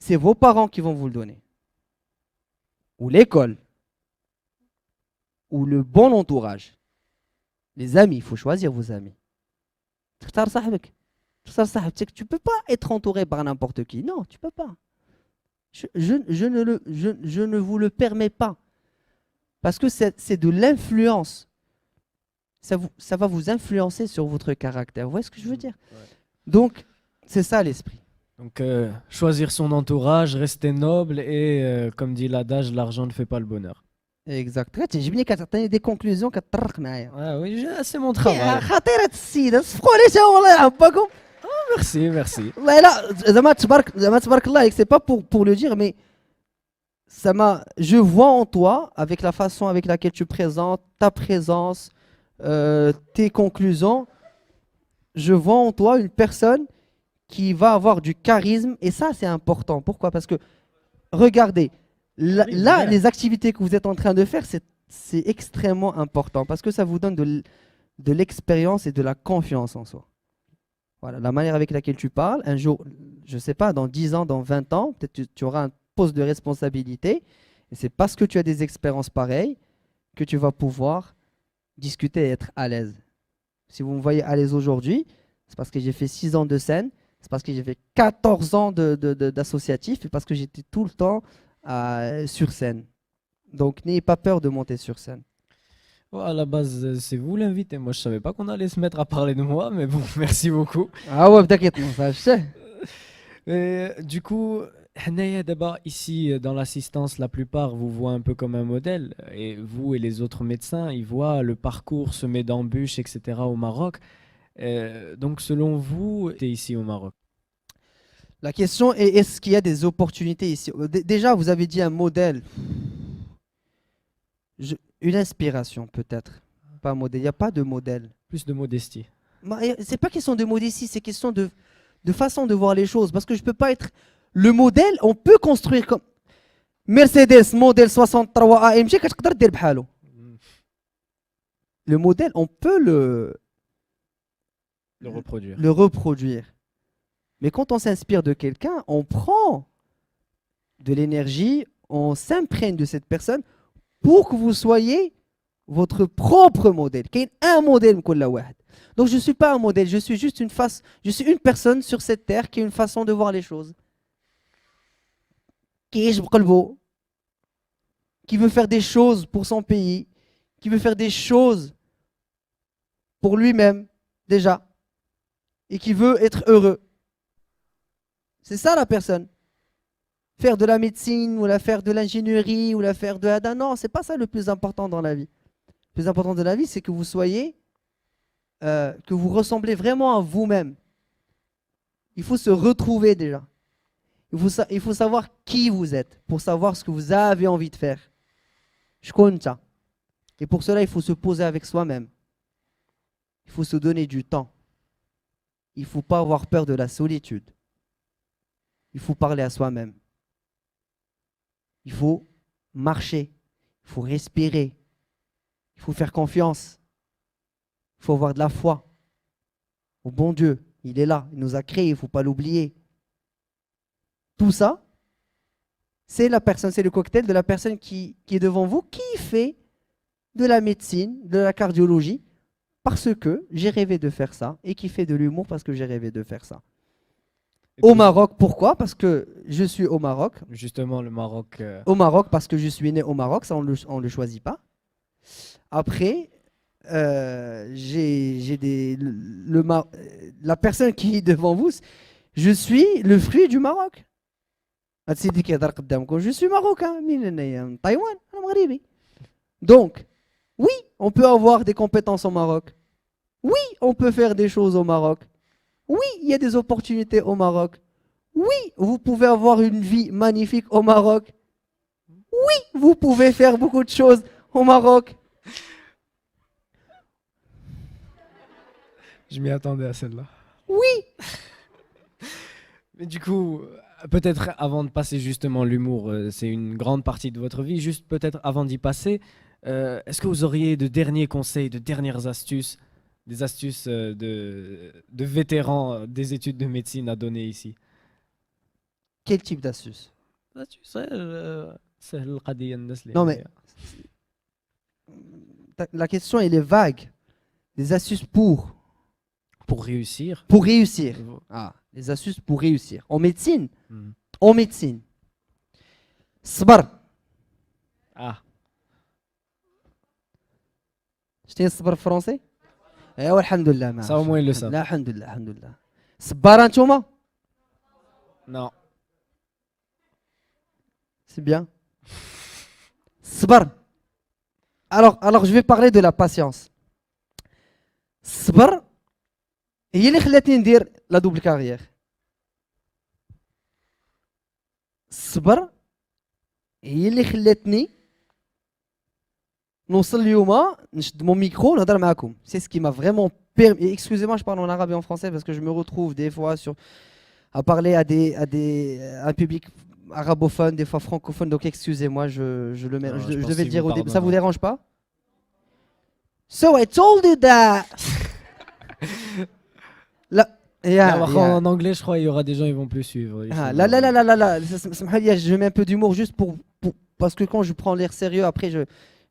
c'est vos parents qui vont vous le donner. Ou l'école. Ou le bon entourage. Les amis, il faut choisir vos amis. Tu peux pas être entouré par n'importe qui. Non, tu peux pas. Je ne vous le permets pas. Parce que c'est de l'influence. Ça va vous influencer sur votre caractère. Vous voyez ce que je veux dire? Donc, c'est ça l'esprit. Donc, choisir son entourage, rester noble et, comme dit l'adage, l'argent ne fait pas le bonheur. Exact. تعجبني كتعطيني des conclusions كتطرق معايا. Oui, c'est mon travail. خطيرة السيدة، صفقوا عليه تا والله يحبكم. Merci. والله لا زعما تبارك الله عليك. C'est pas pour le dire mais je vois en toi avec la façon avec laquelle tu présentes ta présence, tes conclusions, je vois en toi une personne qui va avoir du charisme et ça c'est important. Pourquoi? Parce que regardez, là les activités que vous êtes en train de faire c'est extrêmement important parce que ça vous donne de l'expérience et de la confiance en soi. Voilà, la manière avec laquelle tu parles, un jour, je ne sais pas, dans 10 ans, dans 20 ans, peut-être tu auras un poste de responsabilité et c'est parce que tu as des expériences pareilles que tu vas pouvoir discuter et être à l'aise. Si vous me voyez à l'aise aujourd'hui, c'est parce que j'ai fait 6 ans de scène, c'est parce que j'ai fait 14 ans d'associatif et parce que j'étais tout le temps sur scène. Donc n'ayez pas peur de monter sur scène. À la base, c'est vous l'invité. Moi, je savais pas qu'on allait se mettre à parler de moi, mais bon, merci beaucoup. Ah ouais, t'inquiète, ça je sais. Du coup, d'abord ici dans l'assistance, la plupart vous voient un peu comme un modèle, et vous et les autres médecins, ils voient le parcours semé d'embûches, etc. au Maroc. Donc, selon vous, t'es ici au Maroc. La question est, est-ce qu'il y a des opportunités ici? Déjà, vous avez dit un modèle. Une inspiration peut-être. Pas un modèle. Il n'y a pas de modèle. Plus de modestie. C'est pas question de modestie, c'est question de façon de voir les choses. Parce que je peux pas être... Le modèle, on peut construire comme... Mercedes, modèle 63 AMG, كتقدر دير بحالو. Le modèle, on peut le reproduire. Mais quand on s'inspire de quelqu'un, on prend de l'énergie, on s'imprègne de cette personne pour que vous soyez votre propre modèle. Il y a un modèle. Donc je ne suis pas un modèle, je suis juste je suis une personne sur cette terre qui a une façon de voir les choses. Qui veut faire des choses pour son pays, qui veut faire des choses pour lui-même déjà, et qui veut être heureux. C'est ça la personne. faire de la médecine, ou la faire de l'ingénierie, ou la faire de la... Non, c'est pas ça le plus important dans la vie. Le plus important de la vie, c'est que vous soyez, que vous ressemblez vraiment à vous-même. Il faut se retrouver déjà. Il faut savoir qui vous êtes, pour savoir ce que vous avez envie de faire. Je compte ça. Et pour cela, il faut se poser avec soi-même. Il faut se donner du temps. Il ne faut pas avoir peur de la solitude. Il faut parler à soi-même. Il faut marcher. Il faut respirer. Il faut faire confiance. Il faut avoir de la foi au bon Dieu. Il est là. Il nous a créés. Il ne faut pas l'oublier. Tout ça, c'est la personne, c'est le cocktail de la personne qui est devant vous, qui fait de la médecine, de la cardiologie, parce que j'ai rêvé de faire ça, et qui fait de l'humour parce que j'ai rêvé de faire ça. Au Maroc, pourquoi? Parce que je suis au Maroc. Justement, le Maroc. Au Maroc, parce que je suis né au Maroc, ça on le choisit pas. Après, la personne qui est devant vous, je suis le fruit du Maroc. Je suis marocain, Taïwan, donc, oui, on peut avoir des compétences au Maroc. Oui, on peut faire des choses au Maroc. Oui, il y a des opportunités au Maroc. Oui, vous pouvez avoir une vie magnifique au Maroc. Oui, vous pouvez faire beaucoup de choses au Maroc. Je m'y attendais à celle-là. Oui. Mais du coup, peut-être avant de passer justement l'humour, c'est une grande partie de votre vie. Juste peut-être avant d'y passer, est-ce que vous auriez de derniers conseils, de dernières astuces, des astuces de vétérans des études de médecine à donner ici? Quel type d'astuce? Non mais la question elle est vague. Des astuces pour réussir. Pour réussir. Ah, les astuces pour réussir. En médecine. En médecine. Sbar. Ah. Je tiens sbar français? Eh ouais, alhamdoulilah. Ça au moins il le sait. Alhamdoulilah, alhamdoulilah. Sbar antouma? Non. C'est bien. Sbar. Alors je vais parler de la patience. Sbar. هي اللي خلاتني ندير لا دوبل كارير. الصبر هي اللي خلاتني نوصل اليوم نشد mon micro ونهضر معاكم. C'est ce qui m'a vraiment permis. Excusez-moi, je parle en arabe et en français parce que je me retrouve des fois à parler à un public arabophone, des fois francophone. Donc excusez-moi, je devais le dire au début. Ça vous dérange pas? So I told you that. En anglais, je crois, il y aura des gens qui vont plus suivre. Je mets un peu d'humour juste parce que quand je prends l'air sérieux, après, j'ai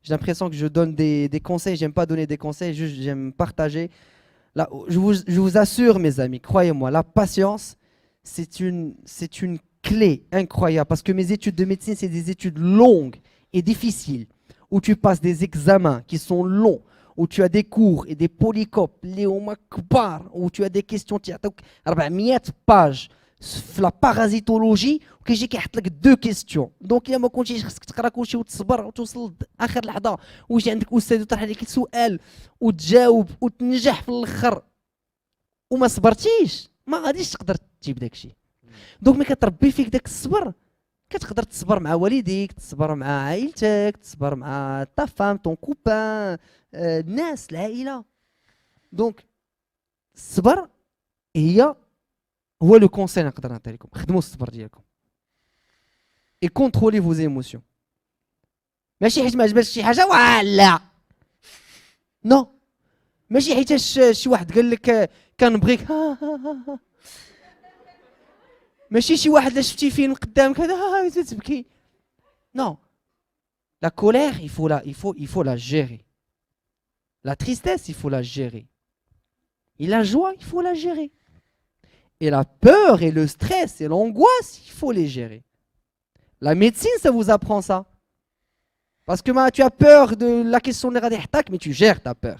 l'impression que je donne des conseils. J'aime pas donner des conseils, juste j'aime partager. Là, je vous assure, mes amis, croyez-moi, la patience, c'est une clé incroyable. Parce que mes études de médecine, c'est des études longues et difficiles, où tu passes des examens qui sont longs, où tu as des cours et des polycopes, où tu as des questions, 400 pages في la parasitologie وكيجي كيحط لك دو كيستيون. دونك الا ما كنتيش خصك تقرا كلشي وتصبر وتوصل لاخر لحظه ويجي عندك استاذ يطرح عليك سؤال وتجاوب وتنجح في الاخر وما صبرتيش ما غاديش تقدر تجيب داكشي. دونك ملي كتربي فيك داك الصبر كتقدر تصبر مع والديك، تصبر مع عائلتك، تصبر مع تا فام طون كوبان، الناس العائله. دونك الصبر هو لو كونساي نقدر نعطي لكم. خدموا الصبر ديالكم اي كونترولي فوز ايموسيون. ماشي حيت ما عجباتش شي حاجه ولا نو، ماشي حيتاش شي واحد قال لك كنبغيك ماشي شي واحد لا شفتي فيلم قدامك هذا تبكي. نو، لا كولير il faut la gérer. La tristesse il faut la gérer. Et la joie il faut la gérer. Et la peur et le stress et l'angoisse, il faut les gérer. La médecine, ça vous apprend ça. Parce que tu as peur de la question de l'radéhtak, mais tu gères ta peur.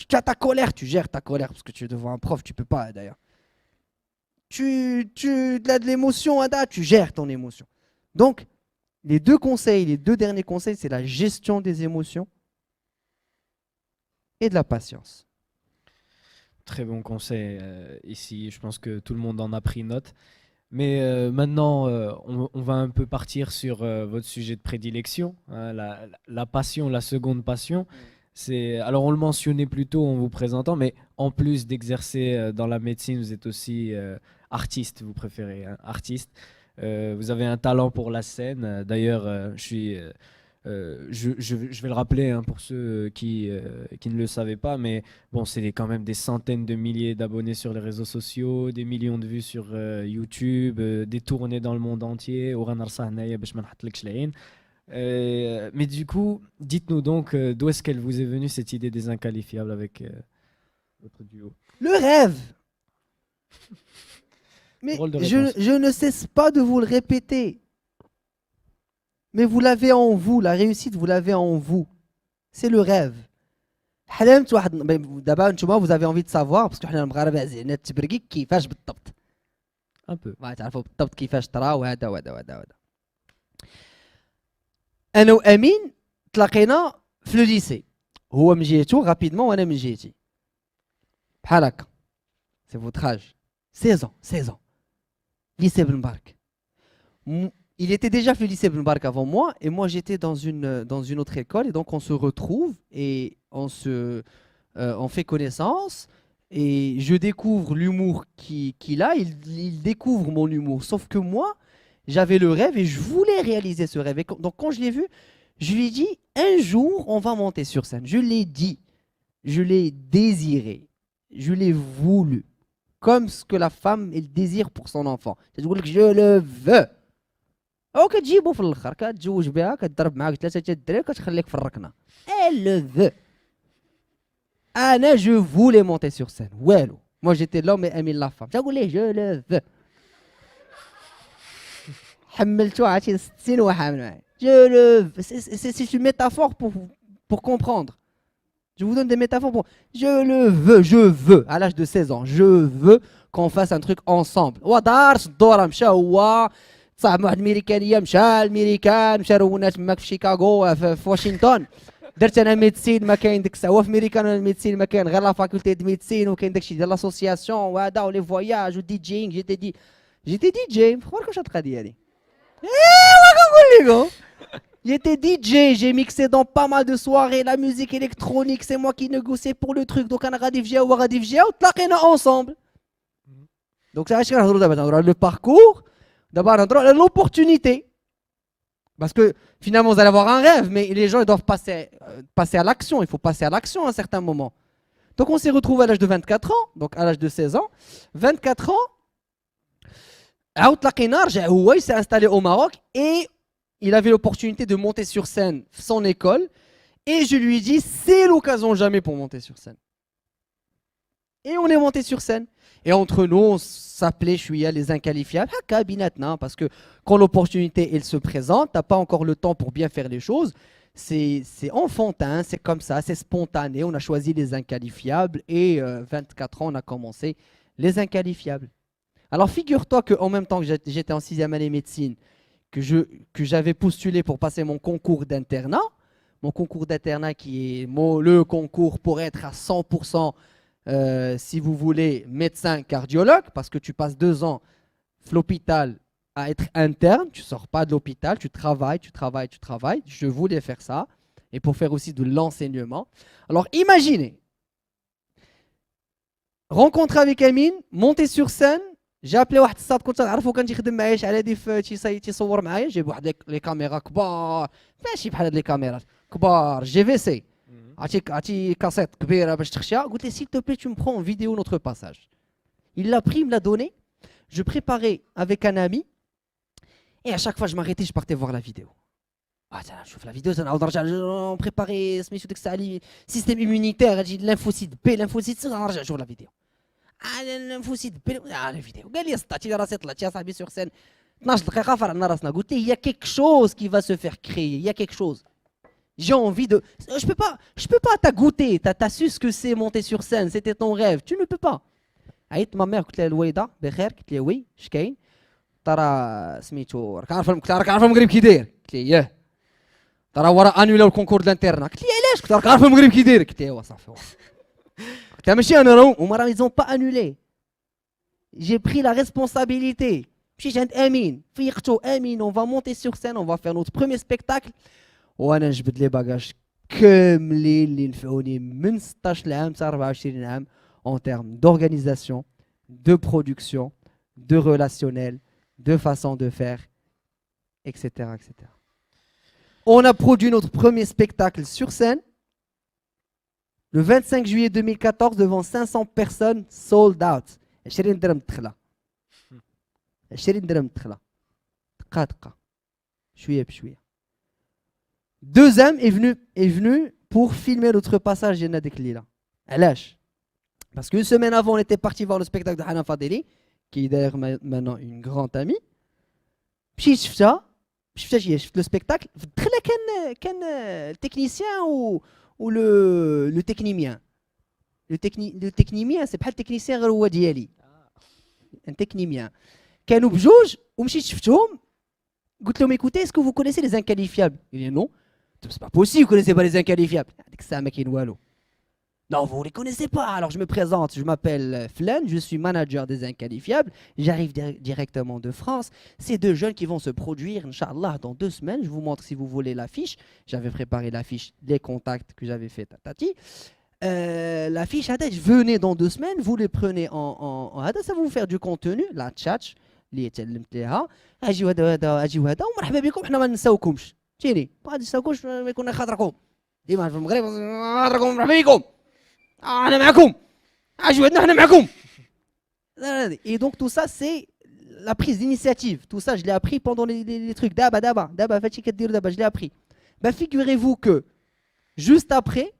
Tu as ta colère, tu gères ta colère. Parce que tu es devant un prof, tu peux pas d'ailleurs. as de l'émotion, tu gères ton émotion. Donc, les deux derniers conseils, c'est la gestion des émotions et de la patience. Très bon conseil ici. Je pense que tout le monde en a pris note. Mais maintenant, on va un peu partir sur votre sujet de prédilection, hein, la passion, la seconde passion. Alors, on le mentionnait plus tôt en vous présentant, mais en plus d'exercer dans la médecine, vous êtes aussi artiste, vous préférez, hein, artiste. Vous avez un talent pour la scène. D'ailleurs, je vais le rappeler, hein, pour ceux qui ne le savaient pas, mais bon, c'est quand même des centaines de milliers d'abonnés sur les réseaux sociaux, des millions de vues sur YouTube, des tournées dans le monde entier. Mais du coup, dites-nous donc d'où est-ce qu'elle vous est venue cette idée des inqualifiables avec votre duo? Le rêve. Mais Drôle de réponse. je ne cesse pas de vous le répéter. Mais vous l'avez en vous, la réussite, vous l'avez en vous. C'est le rêve. D'abord, vous avez envie de savoir, parce que nous sommes كيفاش بالضبط. Un peu. تعرفوا بالضبط كيفاش طرا وهذا وهذا وهذا وهذا. انا وامين تلاقينا في لو ليسي. هو من جهته رابيدمون وانا من جهتي. بحال هكا. C'est votre âge. 16 ans, 16 ans. Lycée Ben Bark. Il était déjà fait lycée Ben Bark avant moi et moi j'étais dans une autre école et donc on se retrouve et on fait connaissance et je découvre l'humour qu'il a, il découvre mon humour. Sauf que moi, j'avais le rêve et je voulais réaliser ce rêve. Et donc quand je l'ai vu, je lui ai dit un jour on va monter sur scène. Je l'ai dit, je l'ai désiré, je l'ai voulu. Comme ce que la femme elle désire pour son enfant. تقول لك je le veux. او كتجيبو في الاخر كتزوج بها كتضرب معاك 3 الدراري كتخليك في الركنه. Elle le veut. انا je voulais monter sur scène. والو. Moi j'étais l'homme et Amine la femme. تقول ليه je le veux. حملتو عرفتي 60 وحامل معايا. Je le veux. C'est une métaphore pour comprendre. Je vous donne des métaphores pour... Je veux, à l'âge de 16 ans, je veux qu'on fasse un truc ensemble. ودار الدورة مشى هو صاحب واحد الميريكانية مشى الميريكان مشى رونا تماك في شيكاغو في واشنطن. درت انا ميديسين ما كاين ديك الساعة هو في ميريكان الميديسين ما كاين غير لا فاكولتي دو ميديسين وكاين داكشي ديال لاسوسياسيون وهذا ولي فواياج ودي جينغ جيتي دي جي مخبرك واش هاد القضية هادي. ايوا كنقول لكم. J'étais DJ, j'ai mixé dans pas mal de soirées, la musique électronique, c'est moi qui négociais pour le truc. Donc on a radivjia ou radivjia ou tlaqina ensemble. Donc ça va le parcours, d'abord l'opportunité. Parce que finalement vous allez avoir un rêve, mais les gens ils doivent passer à l'action, il faut passer à l'action à un certain moment. Donc on s'est retrouvé à l'âge de 24 ans, donc à l'âge de 16 ans. 24 ans, il s'est installé au Maroc et il avait l'opportunité de monter sur scène son école et je lui ai dit c'est l'occasion jamais pour monter sur scène. Et on est monté sur scène. Et entre nous, on s'appelait les inqualifiables. Parce que quand l'opportunité elle se présente, t'as pas encore le temps pour bien faire les choses. C'est enfantin, c'est comme ça, c'est spontané. On a choisi les inqualifiables et 24 ans, on a commencé les inqualifiables. Alors figure-toi qu'en même temps que j'étais en 6e année médecine, que j'avais postulé pour passer mon concours d'internat. Mon concours d'internat qui est le concours pour être à 100%, si vous voulez, médecin cardiologue, parce que tu passes 2 ans à l'hôpital à être interne, tu ne sors pas de l'hôpital, tu travailles. Je voulais faire ça, et pour faire aussi de l'enseignement. Alors imaginez, rencontrer avec Amine, monter sur scène. J'ai appelé واحد الصاد كنت نعرفو كان تيخدم معايا شحال هادي تيصور معايا جايب واحد لي كاميرا كبار ماشي بحال هاد لي كاميرات كبار جي في سي عرفتي كاسيت كبيره باش تخشى قلت لي s'il te plaît tu me prends en vidéo notre passage. Il l'a pris, il me l'a donné. Je préparais avec un ami et à chaque fois je m'arrêtais, je partais voir la vidéo. نشوف la vidéo نعاود نرجع نبريباري سميتو ديك الساعه لي سيستيم immunitaire lymphocyte B lymphocyte نرجع نشوف la vidéo. نفوسي دبل على الفيديو قال لي سطعتي راسي طلعت يا صاحبي سور سين 12 دقيقه فرعنا راسنا قلت لي il y a quelque chose qui va se faire créer, il y a quelque chose. J'ai envie de je peux pas t'as goûté, t'as su ce que c'est monter sur scène, c'était ton rêve, tu ne peux pas. عيطت ما مير قلت لها الوالده بخير قلت لها وي اش كاين ترى سميتو راك عارف المغرب كي داير قلت لها ياه ترى ورا انولاو الكونكور د الانترنا قلت لها علاش قلت لها راك عارف المغرب كي داير قلت لها ايوا صافي قلت لها ماشي انا راهم هما راه ils ont pas annulé j'ai pris la responsabilité مشيت عند امين فيقتو امين on va monter sur scène on va faire notre premier spectacle وانا نجبد لي باجاج كاملين اللي نفعوني من 16 عام حتى 24 عام en termes d'organisation, de production, de relationnel, de façon de faire, etc., etc. On a produit notre premier spectacle sur scène le 25 juillet 2014 devant 500 personnes sold out. 20 درهم دخله 20 درهم دخله دقه دقه شويه بشويه. Deuxième est venu pour filmer notre passage ديالنا ديك الليله. علاش؟ Parce qu'une semaine avant, on était parti voir le spectacle de Hanan Fadeli, qui est d'ailleurs maintenant une grande amie. Puis je le spectacle. Quel technicien ou le technimien. Le technimien, c'est pas le technicien Rouadiali. Un technimien. كانوا بجوج ومشيت شفتهم قلت لهم écoutez est-ce que vous connaissez les inqualifiables il dit non c'est pas possible vous connaissez pas les inqualifiables هذيك الساعه ما كاين والو. Non, vous ne les connaissez pas. Alors je me présente, je m'appelle Flan, je suis manager des Inqualifiables. J'arrive directement de France. C'est deux jeunes qui vont se produire, Inch'Allah, dans 2 semaines. Je vous montre si vous voulez l'affiche. J'avais préparé l'affiche, les contacts que j'avais fait à Tati. L'affiche, venez dans 2 semaines, vous les prenez en ça va vous faire du contenu. La tchatch, اللي تعلمت ليها اجيو هذا ومرحبا بكم حنا ما نساوكمش تيني ما غادي نساوكمش ما يكون خاطركم ديما في المغرب خاطركم مرحبا بكم انا معكم اجودنا احنا معكم. Et donc tout ça c'est la prise d'initiative. Tout ça je l'ai appris pendant les trucs d'aba fati كديروا دابا je l'ai appris. Bah figurez-vous que juste après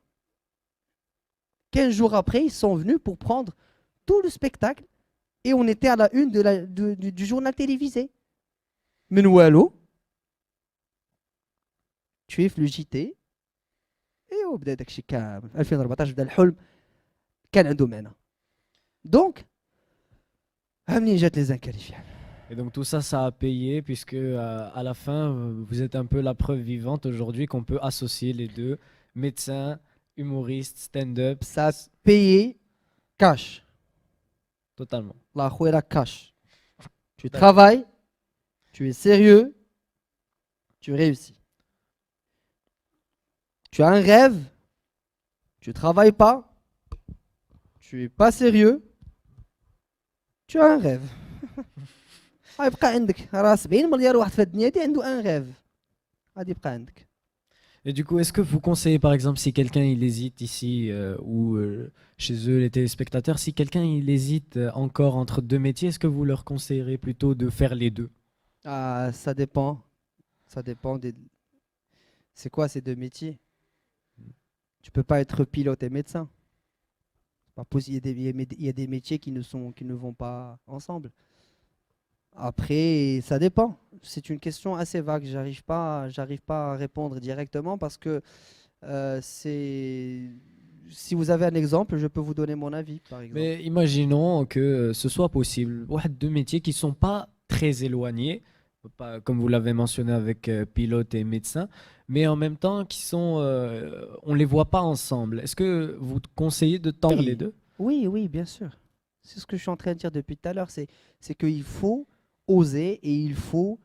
15 jours après ils sont venus pour prendre tout le spectacle et on était à la une du journal télévisé. من والو tu es le JT ايوا بدا داكشي كامل 2014 بدا الحلم كان عنده معنى دونك ها منين جات لي زانكاليفيابل. Et donc tout ça, ça a payé puisque à la fin, vous êtes un peu la preuve vivante aujourd'hui qu'on peut associer les deux, médecin, humoriste, stand-up. Ça a payé cash. Totalement. La خويا cash. Tu travailles, tu es sérieux, tu réussis. Tu as un rêve, tu travailles pas, tu es pas sérieux, tu as un rêve. غيبقى عندك راه 70 مليار واحد في الدنيا دي عنده ان ريف غادي يبقى عندك. Et du coup, est-ce que vous conseillez par exemple si quelqu'un il hésite ici ou chez eux les téléspectateurs, si quelqu'un il hésite encore entre 2 métiers, est-ce que vous leur conseillerez plutôt de faire les deux? Ah, ça dépend. Ça dépend des. C'est quoi ces 2 métiers? Tu peux pas être pilote et médecin. C'est pas possible. Il y a des métiers qui ne vont pas ensemble. Après, ça dépend. C'est une question assez vague. J'arrive pas à répondre directement parce que c'est. Si vous avez un exemple, je peux vous donner mon avis, par exemple. Mais imaginons que ce soit possible. Ouais, 2 métiers qui sont pas très éloignés, pas, comme vous l'avez mentionné avec pilote et médecin, mais en même temps qui sont, on les voit pas ensemble. Est-ce que vous conseillez de tendre les deux? Oui, oui, bien sûr. C'est ce que je suis en train de dire depuis tout à l'heure. C'est qu'il faut oser et il faut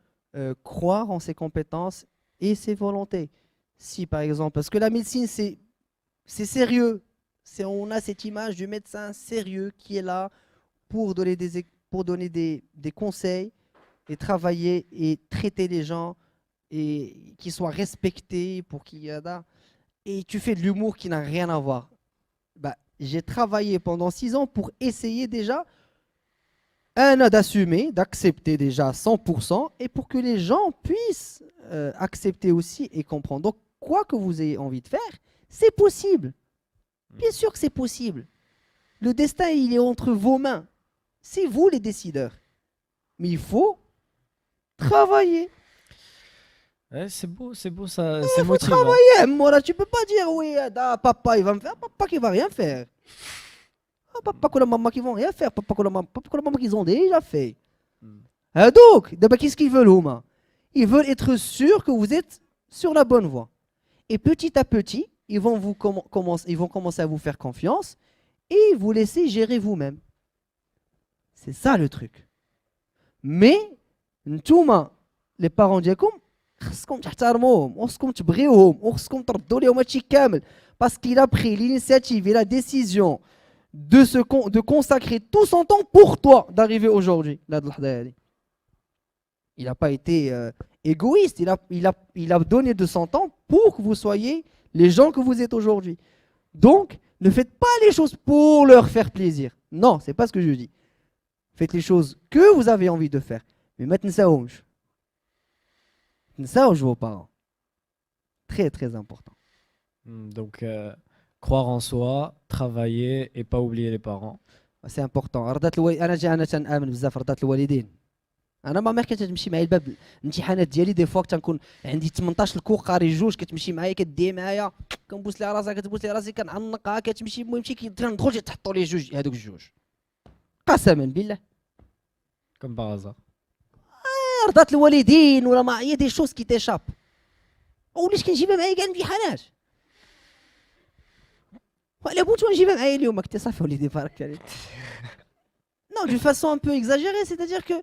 croire en ses compétences et ses volontés. Si par exemple, parce que la médecine c'est sérieux, on a cette image du médecin sérieux qui est là pour donner des conseils et travailler et traiter les gens et qu'ils soient respectés pour qu'il y ait là. Et tu fais de l'humour qui n'a rien à voir. Bah, j'ai travaillé pendant 6 ans pour essayer déjà d'assumer, d'accepter déjà 100% et pour que les gens puissent accepter aussi et comprendre. Donc quoi que vous ayez envie de faire, c'est possible. Bien sûr que c'est possible. Le destin, il est entre vos mains. C'est vous les décideurs. Mais il faut travailler. Ouais, c'est beau ça, c'est Il faut motivant. travailler. Moi, là, tu peux pas dire oui, papa, il va me faire. Papa qui va rien faire. Papa ou la maman qui vont rien faire, papa ou la maman qu'ils ont déjà fait. Hmm. Donc, d'abord, qu'est-ce qu'ils veulent, Houma? Ils veulent être sûrs que vous êtes sur la bonne voie. Et petit à petit, ils vont commencer à vous faire confiance et vous laisser gérer vous-même. C'est ça le truc. Mais, نتوما les parents ديالكم خصكم تحترموهم وخصكم تبغيوهم وخصكم تردوا لهم هادشي كامل parce qu'il a pris l'initiative et la décision de consacrer tout son temps pour toi d'arriver aujourd'hui لهاد اللحظة هادي. Il n'a pas été égoïste, il a donné de son temps pour que vous soyez les gens que vous êtes aujourd'hui. Donc, ne faites pas les choses pour leur faire plaisir. Non, c'est pas ce que je dis. Faites les choses que vous avez envie de faire. Mais maintenant, ça vos parents. Très, très important. Donc, croire en soi, travailler et pas oublier les parents. C'est important. أنا تنآمن بزاف رضات الوالدين. انا ما كانت تمشي معايا الباب الامتحانات ديالي دي فوا تنكون عندي 18 الكو قاري جوج كتمشي معايا كدي معايا كنبوس لها راسها كتبوس لي راسي كنعنقها كتمشي المهم كندخل تحطوا لي جوج هذوك الجوج قسما بالله Comme par hasard. رضات الوالدين ولا ما هي دي شوز كي تيشاب وليش كنجيبها معايا كاع الامتحانات وعلى بوت نجيبها معايا اليوم كنت صافي وليدي بارك عليك non d'une façon un peu exagérée c'est-à-dire que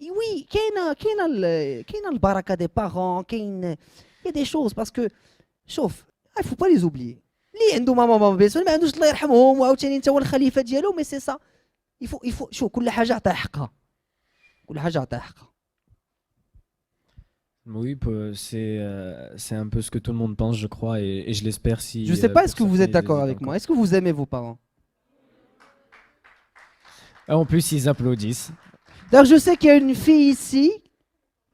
oui, كاين البركه des parents il y a des choses parce que شوف il faut pas les oublier اللي عنده ماما بيسون ما عندوش الله يرحمهم وعاوتاني انت هو الخليفه ديالو مي سي سا il faut شوف كل حاجه عطيها حقها Oui, c'est un peu ce que tout le monde pense, je crois, et je l'espère si. Je sais pas, pour est-ce que vous certains, êtes ils d'accord hésitent avec encore. moi? Est-ce que vous aimez vos parents? En plus, ils applaudissent. D'ailleurs, je sais qu'il y a une fille ici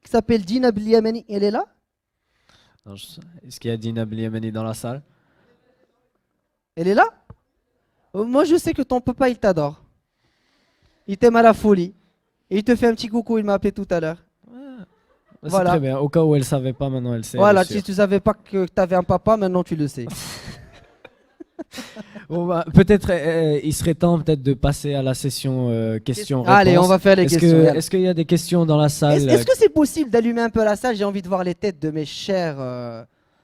qui s'appelle Dina Bliamani. Elle est là? Alors, est-ce qu'il y a Dina Bliamani dans la salle? Elle est là? Moi, je sais que ton papa, il t'adore. Il t'aime à la folie. Et il te fait un petit coucou, il m'a appelé tout à l'heure. C'est Voilà. très bien. Au cas où elle savait pas, maintenant elle sait. Voilà, elle est si tu savais pas que tu avais un papa, maintenant tu le sais. Bon, bah, peut-être il serait temps peut-être de passer à la session questions-réponses. Allez, on va faire les questions. Yalla. Est-ce qu'il y a des questions dans la salle? Est-ce que c'est possible d'allumer un peu la salle? J'ai envie de voir les têtes de mes chers,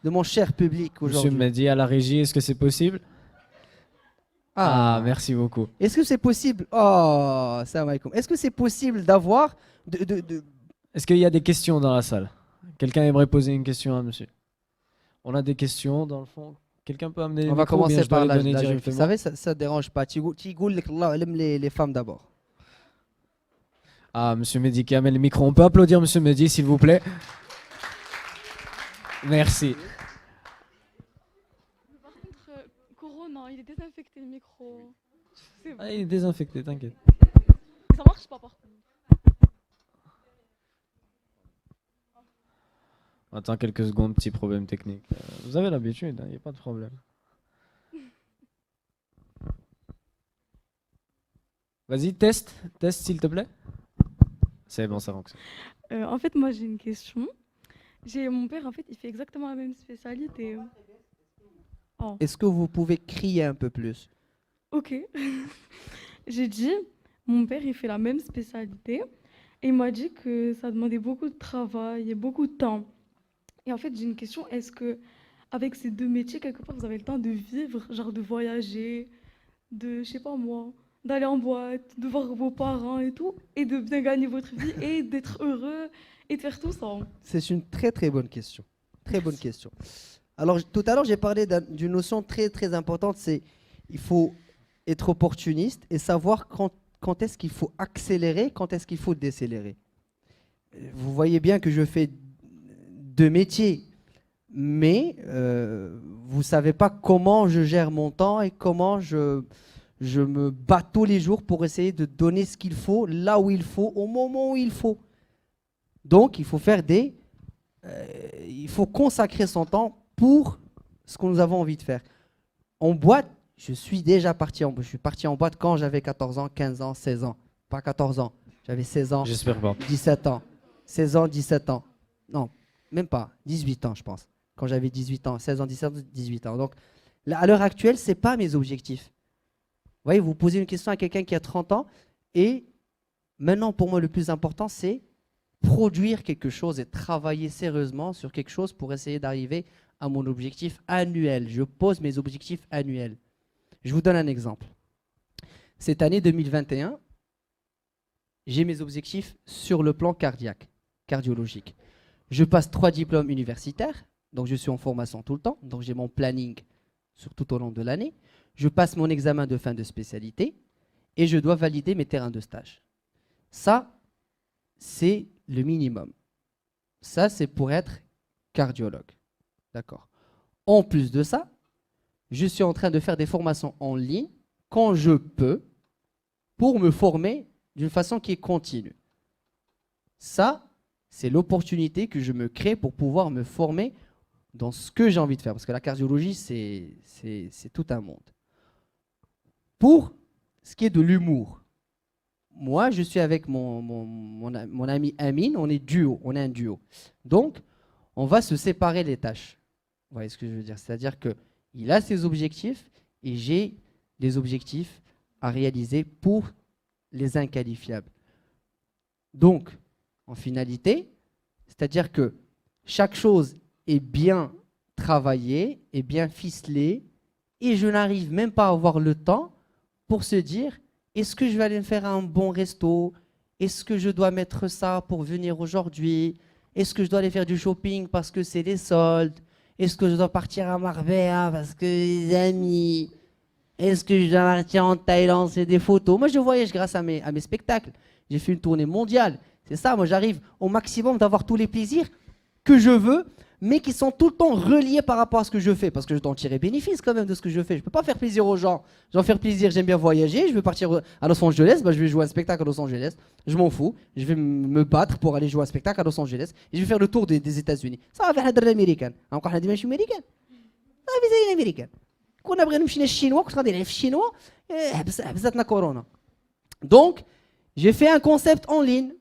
de mon cher public Monsieur aujourd'hui. Mehdi à la régie, est-ce que c'est possible? Ah, merci beaucoup. Est-ce que c'est possible? Oh, salam alaikum. Est-ce que c'est possible d'avoir Est-ce qu'il y a des questions dans la salle? Quelqu'un aimerait poser une question à monsieur? On a des questions dans le fond. Quelqu'un peut amener les On va micros ou bien commencer je dois par les la donner jeune fille. directement? Vous savez, ça ne dérange pas. Les femmes d'abord. Ah, monsieur Mehdi qui amène le micro. On peut applaudir monsieur Mehdi, s'il vous plaît. Merci. Par contre, Corona, il est désinfecté le micro. C'est bon. Ah, il est désinfecté, t'inquiète. Ça marche pas par contre. Attends quelques secondes, petit problème technique. Vous avez l'habitude, il n'y a pas de problème. Vas-y, teste s'il te plaît. C'est bon, ça fonctionne. En fait, moi j'ai une question. Mon père, en fait, il fait exactement la même spécialité. Oh, Est-ce que vous pouvez crier un peu plus? ok. J'ai dit, mon père, il fait la même spécialité. Et il m'a dit que ça demandait beaucoup de travail et beaucoup de temps. Et en fait, j'ai une question. Est-ce que, avec ces deux métiers, quelque part, vous avez le temps de vivre, genre de voyager, je sais pas moi, d'aller en boîte, de voir vos parents et tout, et de bien gagner votre vie et d'être heureux et de faire tout ça? C'est une très très bonne question. Très bonne question. Alors tout à l'heure j'ai parlé d'une notion très très importante, c'est il faut être opportuniste et savoir quand est-ce qu'il faut accélérer, quand est-ce qu'il faut décélérer. Vous voyez bien que je fais deux métiers, mais vous savez pas comment je gère mon temps et comment je me bats tous les jours pour essayer de donner ce qu'il faut, là où il faut, au moment où il faut. Donc, il faut faire il faut consacrer son temps pour ce que nous avons envie de faire. En boîte, je suis parti en boîte quand j'avais 14 ans, 15 ans, 16 ans. Pas 14 ans, j'avais 16 ans, J'espère pas. 17 ans. 16 ans, 17 ans. Non, même pas, 18 ans, je pense. Quand j'avais 18 ans, 16 ans, 17 ans, 18 ans. Donc, là, à l'heure actuelle, ce n'est pas mes objectifs. voyez, vous posez une question à quelqu'un qui a 30 ans et maintenant, pour moi, le plus important, c'est produire quelque chose et travailler sérieusement sur quelque chose pour essayer d'arriver à mon objectif annuel. Je pose mes objectifs annuels. Je vous donne un exemple. Cette année 2021, j'ai mes objectifs sur le plan cardiologique. Je passe 3 diplômes universitaires, donc je suis en formation tout le temps, donc j'ai mon planning sur tout au long de l'année. Je passe mon examen de fin de spécialité et je dois valider mes terrains de stage. Ça, c'est le minimum. Ça, c'est pour être cardiologue. D'accord. En plus de ça, je suis en train de faire des formations en ligne quand je peux pour me former d'une façon qui est continue. Ça, c'est l'opportunité que je me crée pour pouvoir me former dans ce que j'ai envie de faire. Parce que la cardiologie, c'est tout un monde. Pour ce qui est de l'humour, moi, je suis avec mon ami Amine, on est un duo. Donc, on va se séparer les tâches. Vous voyez ce que je veux dire? C'est-à-dire qu'il a ses objectifs et j'ai des objectifs à réaliser pour les inqualifiables. Donc, en finalité, c'est-à-dire que chaque chose est bien travaillée, est bien ficelée, et je n'arrive même pas à avoir le temps pour se dire, est-ce que je vais aller me faire un bon resto? Est-ce que je dois mettre ça pour venir aujourd'hui? Est-ce que je dois aller faire du shopping parce que c'est les soldes? Est-ce que je dois partir à Marbella parce que les amis? Est-ce que je dois partir en Thaïlande, c'est des photos? Moi, je voyage grâce à mes spectacles. J'ai fait une tournée mondiale. C'est ça, moi, j'arrive au maximum d'avoir tous les plaisirs que je veux, mais qui sont tout le temps reliés par rapport à ce que je fais. Parce que je dois en tirer bénéfice quand même de ce que je fais. Je ne peux pas faire plaisir aux gens. Je vais en faire plaisir, j'aime bien voyager. Je veux partir à Los Angeles, bah, je vais jouer un spectacle à Los Angeles. Je m'en fous. Je vais me battre pour aller jouer un spectacle à Los Angeles. Et je vais faire le tour des États-Unis. Ça va faire l'adresse américaine. Encore une dimension américaine. Ça va faire l'américaine. كنا بغينا نمشي للشينوا كنت غادي نلعب في الشينوا حبستنا كورونا. Donc, j'ai fait un concept en ligne.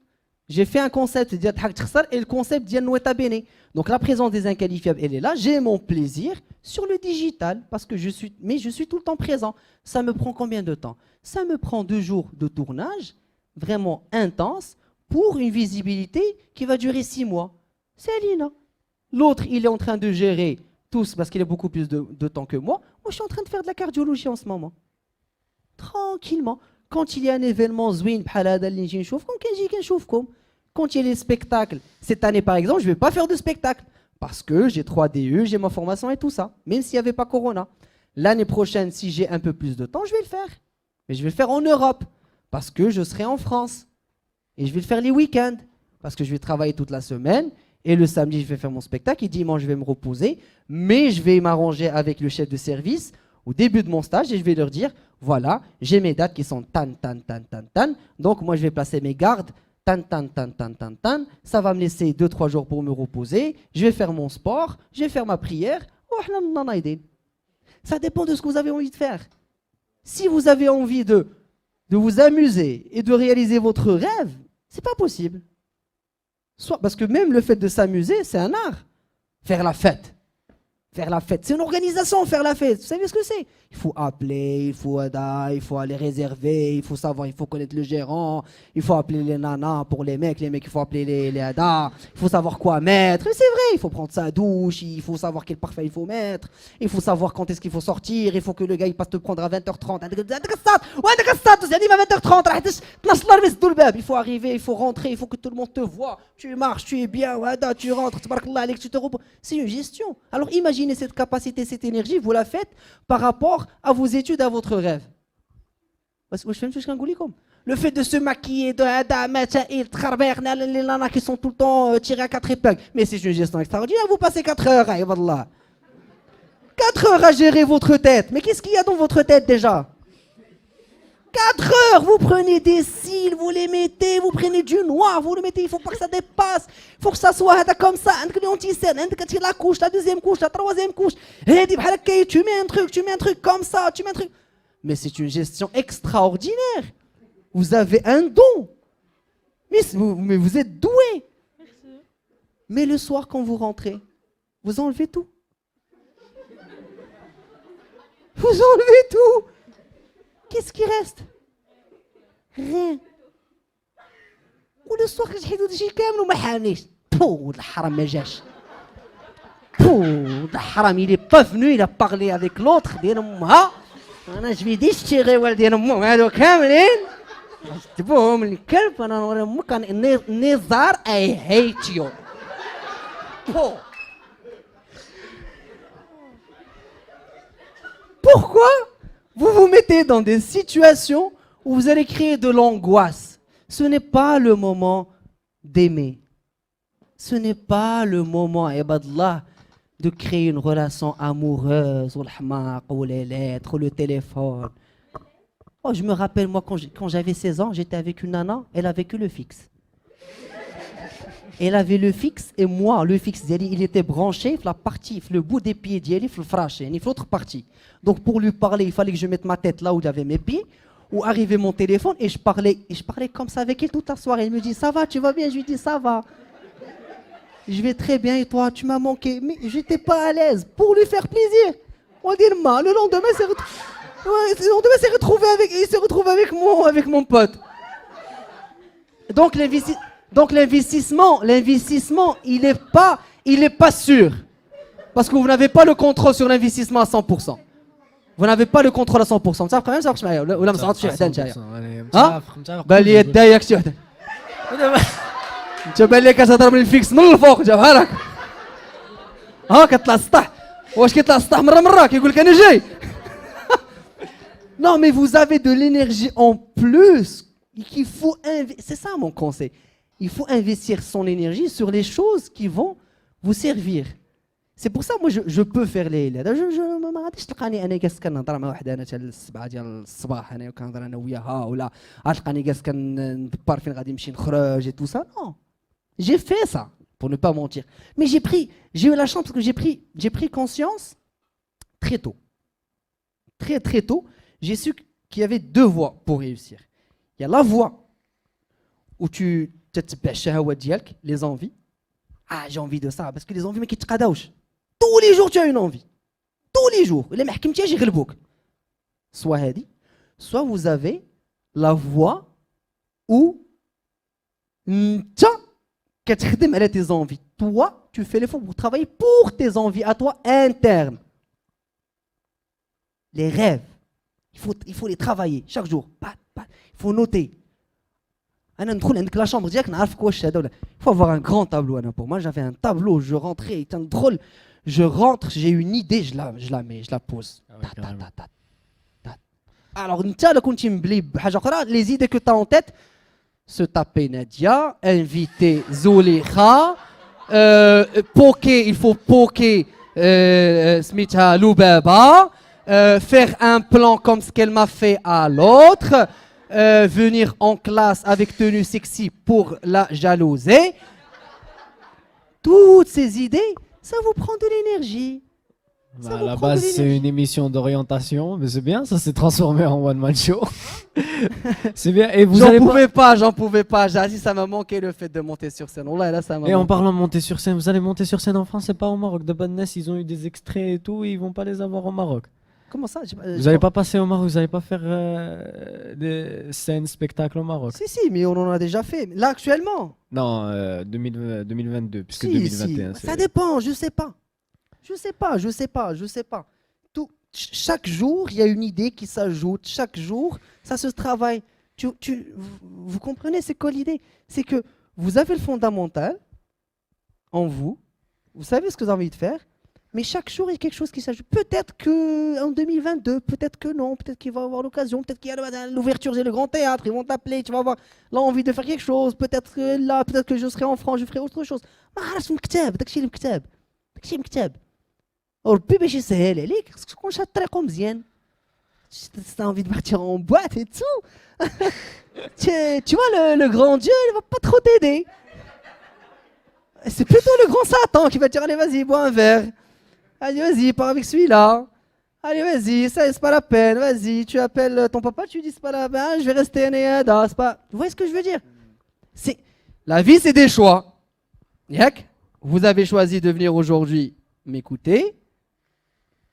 J'ai fait un concept ديال تحق تخسر et le concept ديال Nueta Bene. Donc la présence des inqualifiables, elle est là. J'ai mon plaisir sur le digital parce que je suis tout le temps présent. Ça me prend combien de temps? Ça me prend 2 jours de tournage vraiment intense pour une visibilité qui va durer 6 mois. C'est Alina. L'autre, il est en train de gérer tous parce qu'il a beaucoup plus de temps que moi. Moi, je suis en train de faire de la cardiologie en ce moment. Tranquillement. Quand il y a un événement زوين بحال هذا اللي نجي نشوفكم كنجي كنشوفكم. Quand il y a les spectacles, cette année par exemple, je ne vais pas faire de spectacle parce que j'ai 3 DE, j'ai ma formation et tout ça, même s'il n'y avait pas Corona. L'année prochaine, si j'ai un peu plus de temps, je vais le faire. Mais je vais le faire en Europe parce que je serai en France. Et je vais le faire les week-ends parce que je vais travailler toute la semaine. Et le samedi, je vais faire mon spectacle. Et dimanche, je vais me reposer. Mais je vais m'arranger avec le chef de service au début de mon stage et je vais leur dire, voilà, j'ai mes dates qui sont tan. Donc moi, je vais placer mes gardes. Tan. Ça va me laisser 2-3 jours pour me reposer. Je vais faire mon sport. Je vais faire ma prière. Ça dépend de ce que vous avez envie de faire. Si vous avez envie de vous amuser et de réaliser votre rêve, c'est pas possible. Soit, parce que même le fait de s'amuser, c'est un art. Faire la fête. C'est une organisation, faire la fête. Vous savez ce que c'est? Il faut appeler, il faut aller réserver, il faut savoir, il faut connaître le gérant, il faut appeler les nanas pour les mecs, il faut appeler les hadas, il faut savoir quoi mettre. Et c'est vrai, il faut prendre sa douche, il faut savoir quel parfum il faut mettre, il faut savoir quand est-ce qu'il faut sortir, il faut que le gars il passe te prendre à 20h30. Il faut arriver, il faut rentrer, il faut que tout le monde te voit. Tu marches, tu es bien, tu rentres, tu te reposes. C'est une gestion. Alors imaginez cette capacité, cette énergie, vous la faites par rapport à vos études, à votre rêve. Le fait de se maquiller, les nanas qui sont tout le temps tirées à 4 épingles, mais c'est une gestion extraordinaire, vous passez 4 heures, 4 heures à gérer votre tête. Mais qu'est-ce qu'il y a dans votre tête déjà? 4 heures, vous prenez des cils, vous les mettez, vous prenez du noir, vous le mettez, il ne faut pas que ça dépasse, il faut que ça soit comme ça, la couche, la deuxième couche, la troisième couche, tu mets un truc comme ça, tu mets un truc. Mais c'est une gestion extraordinaire. Vous avez un don. Mais vous êtes doué. Merci. Mais le soir, quand vous rentrez, vous enlevez tout. Vous enlevez tout. qu'est-ce qui reste? Rien. Le soir, je suis كامل وما حامنيش. Pouh, le haram ما جاش. Pouh, le haram, il est pas venu, il a parlé avec l'autre. ديال امها. انا جبي ديشتيغي والدين امهم هادو كاملين. جبوهم الكلب انا نوري امك نزار I hate you. Pouh. Pourquoi vous vous mettez dans des situations où vous allez créer de l'angoisse? Ce n'est pas le moment d'aimer. Ce n'est pas le moment, ibadallah, de créer une relation amoureuse, ou le hamaq, ou les lettres, ou le téléphone. Oh, je me rappelle, moi, quand j'avais 16 ans, j'étais avec une nana, elle avait que le fixe. Elle avait le fixe, et moi, le fixe, il était branché, la partie, le bout des pieds, le frache, l'autre partie. Donc, pour lui parler, il fallait que je mette ma tête là où j'avais mes pieds, où arrivait mon téléphone, et je parlais comme ça avec elle toute la soirée. Elle me dit, ça va, tu vas bien? Je lui dis, ça va. Je vais très bien, et toi, tu m'as manqué. Mais j'étais pas à l'aise, pour lui faire plaisir. On dit, le lendemain, il s'est retrouvé avec mon pote. Donc, l'investissement, il est pas sûr. Parce que vous n'avez pas le contrôle sur l'investissement à 100%. Vous n'avez pas le contrôle à 100%. Ça, quand même, ça marche mal. Ou là, ça marche mal. Hein? بل يدايك شي وحده. انت بان لك كتهضر من الفيكس من الفوق جابها لك. ها كطلع السطح. واش كيطلع السطح مره كيقول لك انا جاي. Non, mais vous avez de l'énergie en plus qu'il faut c'est ça mon conseil. Il faut investir son énergie sur les choses qui vont vous servir. C'est pour ça moi je peux faire les je ما غاديش تلقاني انا جالس كنهضر مع وحده انا حتى ل7 ديال الصباح انا وكنهضر انا وياها ولا غتلقاني جالس كندبر فين غادي نمشي نخرج et tout ça. Non. J'ai fait ça pour ne pas mentir. Mais j'ai eu la chance parce que j'ai pris conscience très tôt. Très tôt, j'ai su qu'il y avait deux voies pour réussir. Il y a la voie où tu تتبع الشهوات ديالك, les envies. Ah, j'ai envie de ça parce que les envies ما كيتقاداوش. Tous les jours tu as une envie. Tous les jours. Les ما حكمتيهاش يغلبوك. Soit هادي, soit vous avez la voie où انت كتخدم على tes envies. Toi, tu fais l'effort pour travailler pour tes envies à toi internes. Les rêves, il faut les travailler chaque jour. Il faut noter. أنا ندخل عندك لا شامبر ديالك نعرفك واش هذا ولا. Il faut avoir un grand tableau. Pour moi, j'avais un tableau. Je rentrais, تندخل, je rentre, j'ai une idée, je la mets, je la pose. Alors, انت لا كنتي مبلي بحاجة أخرى, les idées que tu as en tête, se taper Nadia, inviter Zoulikha, poker, il faut poker Smitha Loubaba, faire un plan comme ce qu'elle m'a fait à l'autre, venir en classe avec tenue sexy pour la jalouser. Toutes ces idées, ça vous prend de l'énergie. À la base, c'est une émission d'orientation, mais c'est bien, ça s'est transformé en one-man show. C'est bien. Et vous j'en pouvais pas. Jazzy, ça m'a manqué le fait de monter sur scène. Oh là, là, ça m'a et en parlant de monter sur scène, vous allez monter sur scène en France, c'est pas au Maroc. De Badness, ils ont eu des extraits et tout, et ils vont pas les avoir au Maroc. Comment ça? Vous n'allez pas passer au Maroc, vous n'allez pas faire des scènes, spectacles au Maroc? Si, mais on en a déjà fait. Là, actuellement? Non, 2022, puisque si, 2021. Si. Ça dépend, je sais pas. Chaque jour, il y a une idée qui s'ajoute. Chaque jour, ça se travaille. Vous comprenez, c'est quoi l'idée? C'est que vous avez le fondamental en vous. Vous savez ce que vous avez envie de faire. Mais chaque jour, il y a quelque chose qui s'ajoute. Peut-être qu'en 2022, peut-être que non. Peut-être qu'il va avoir l'occasion. Peut-être qu'il y a l'ouverture du Grand Théâtre. Ils vont t'appeler. Tu vas avoir l'envie de faire quelque chose. Peut-être que là, peut-être que je serai en France, je ferai autre chose. ربي باش يسهل عليك خصك تكون شاد طريقو مزيان. Si t'as envie de partir en boîte et tout, tu vois, le grand Dieu, il va pas trop t'aider. C'est plutôt le grand Satan qui va te dire allez, vas-y, bois un verre. Allez, vas-y, pars avec celui-là. Allez, vas-y, ça c'est pas la peine. Vas-y, tu appelles ton papa, tu dis c'est pas la peine, je vais rester néada, c'est pas. Vous voyez ce que je veux dire? C'est la vie, c'est des choix. Yak, vous avez choisi de venir aujourd'hui m'écouter.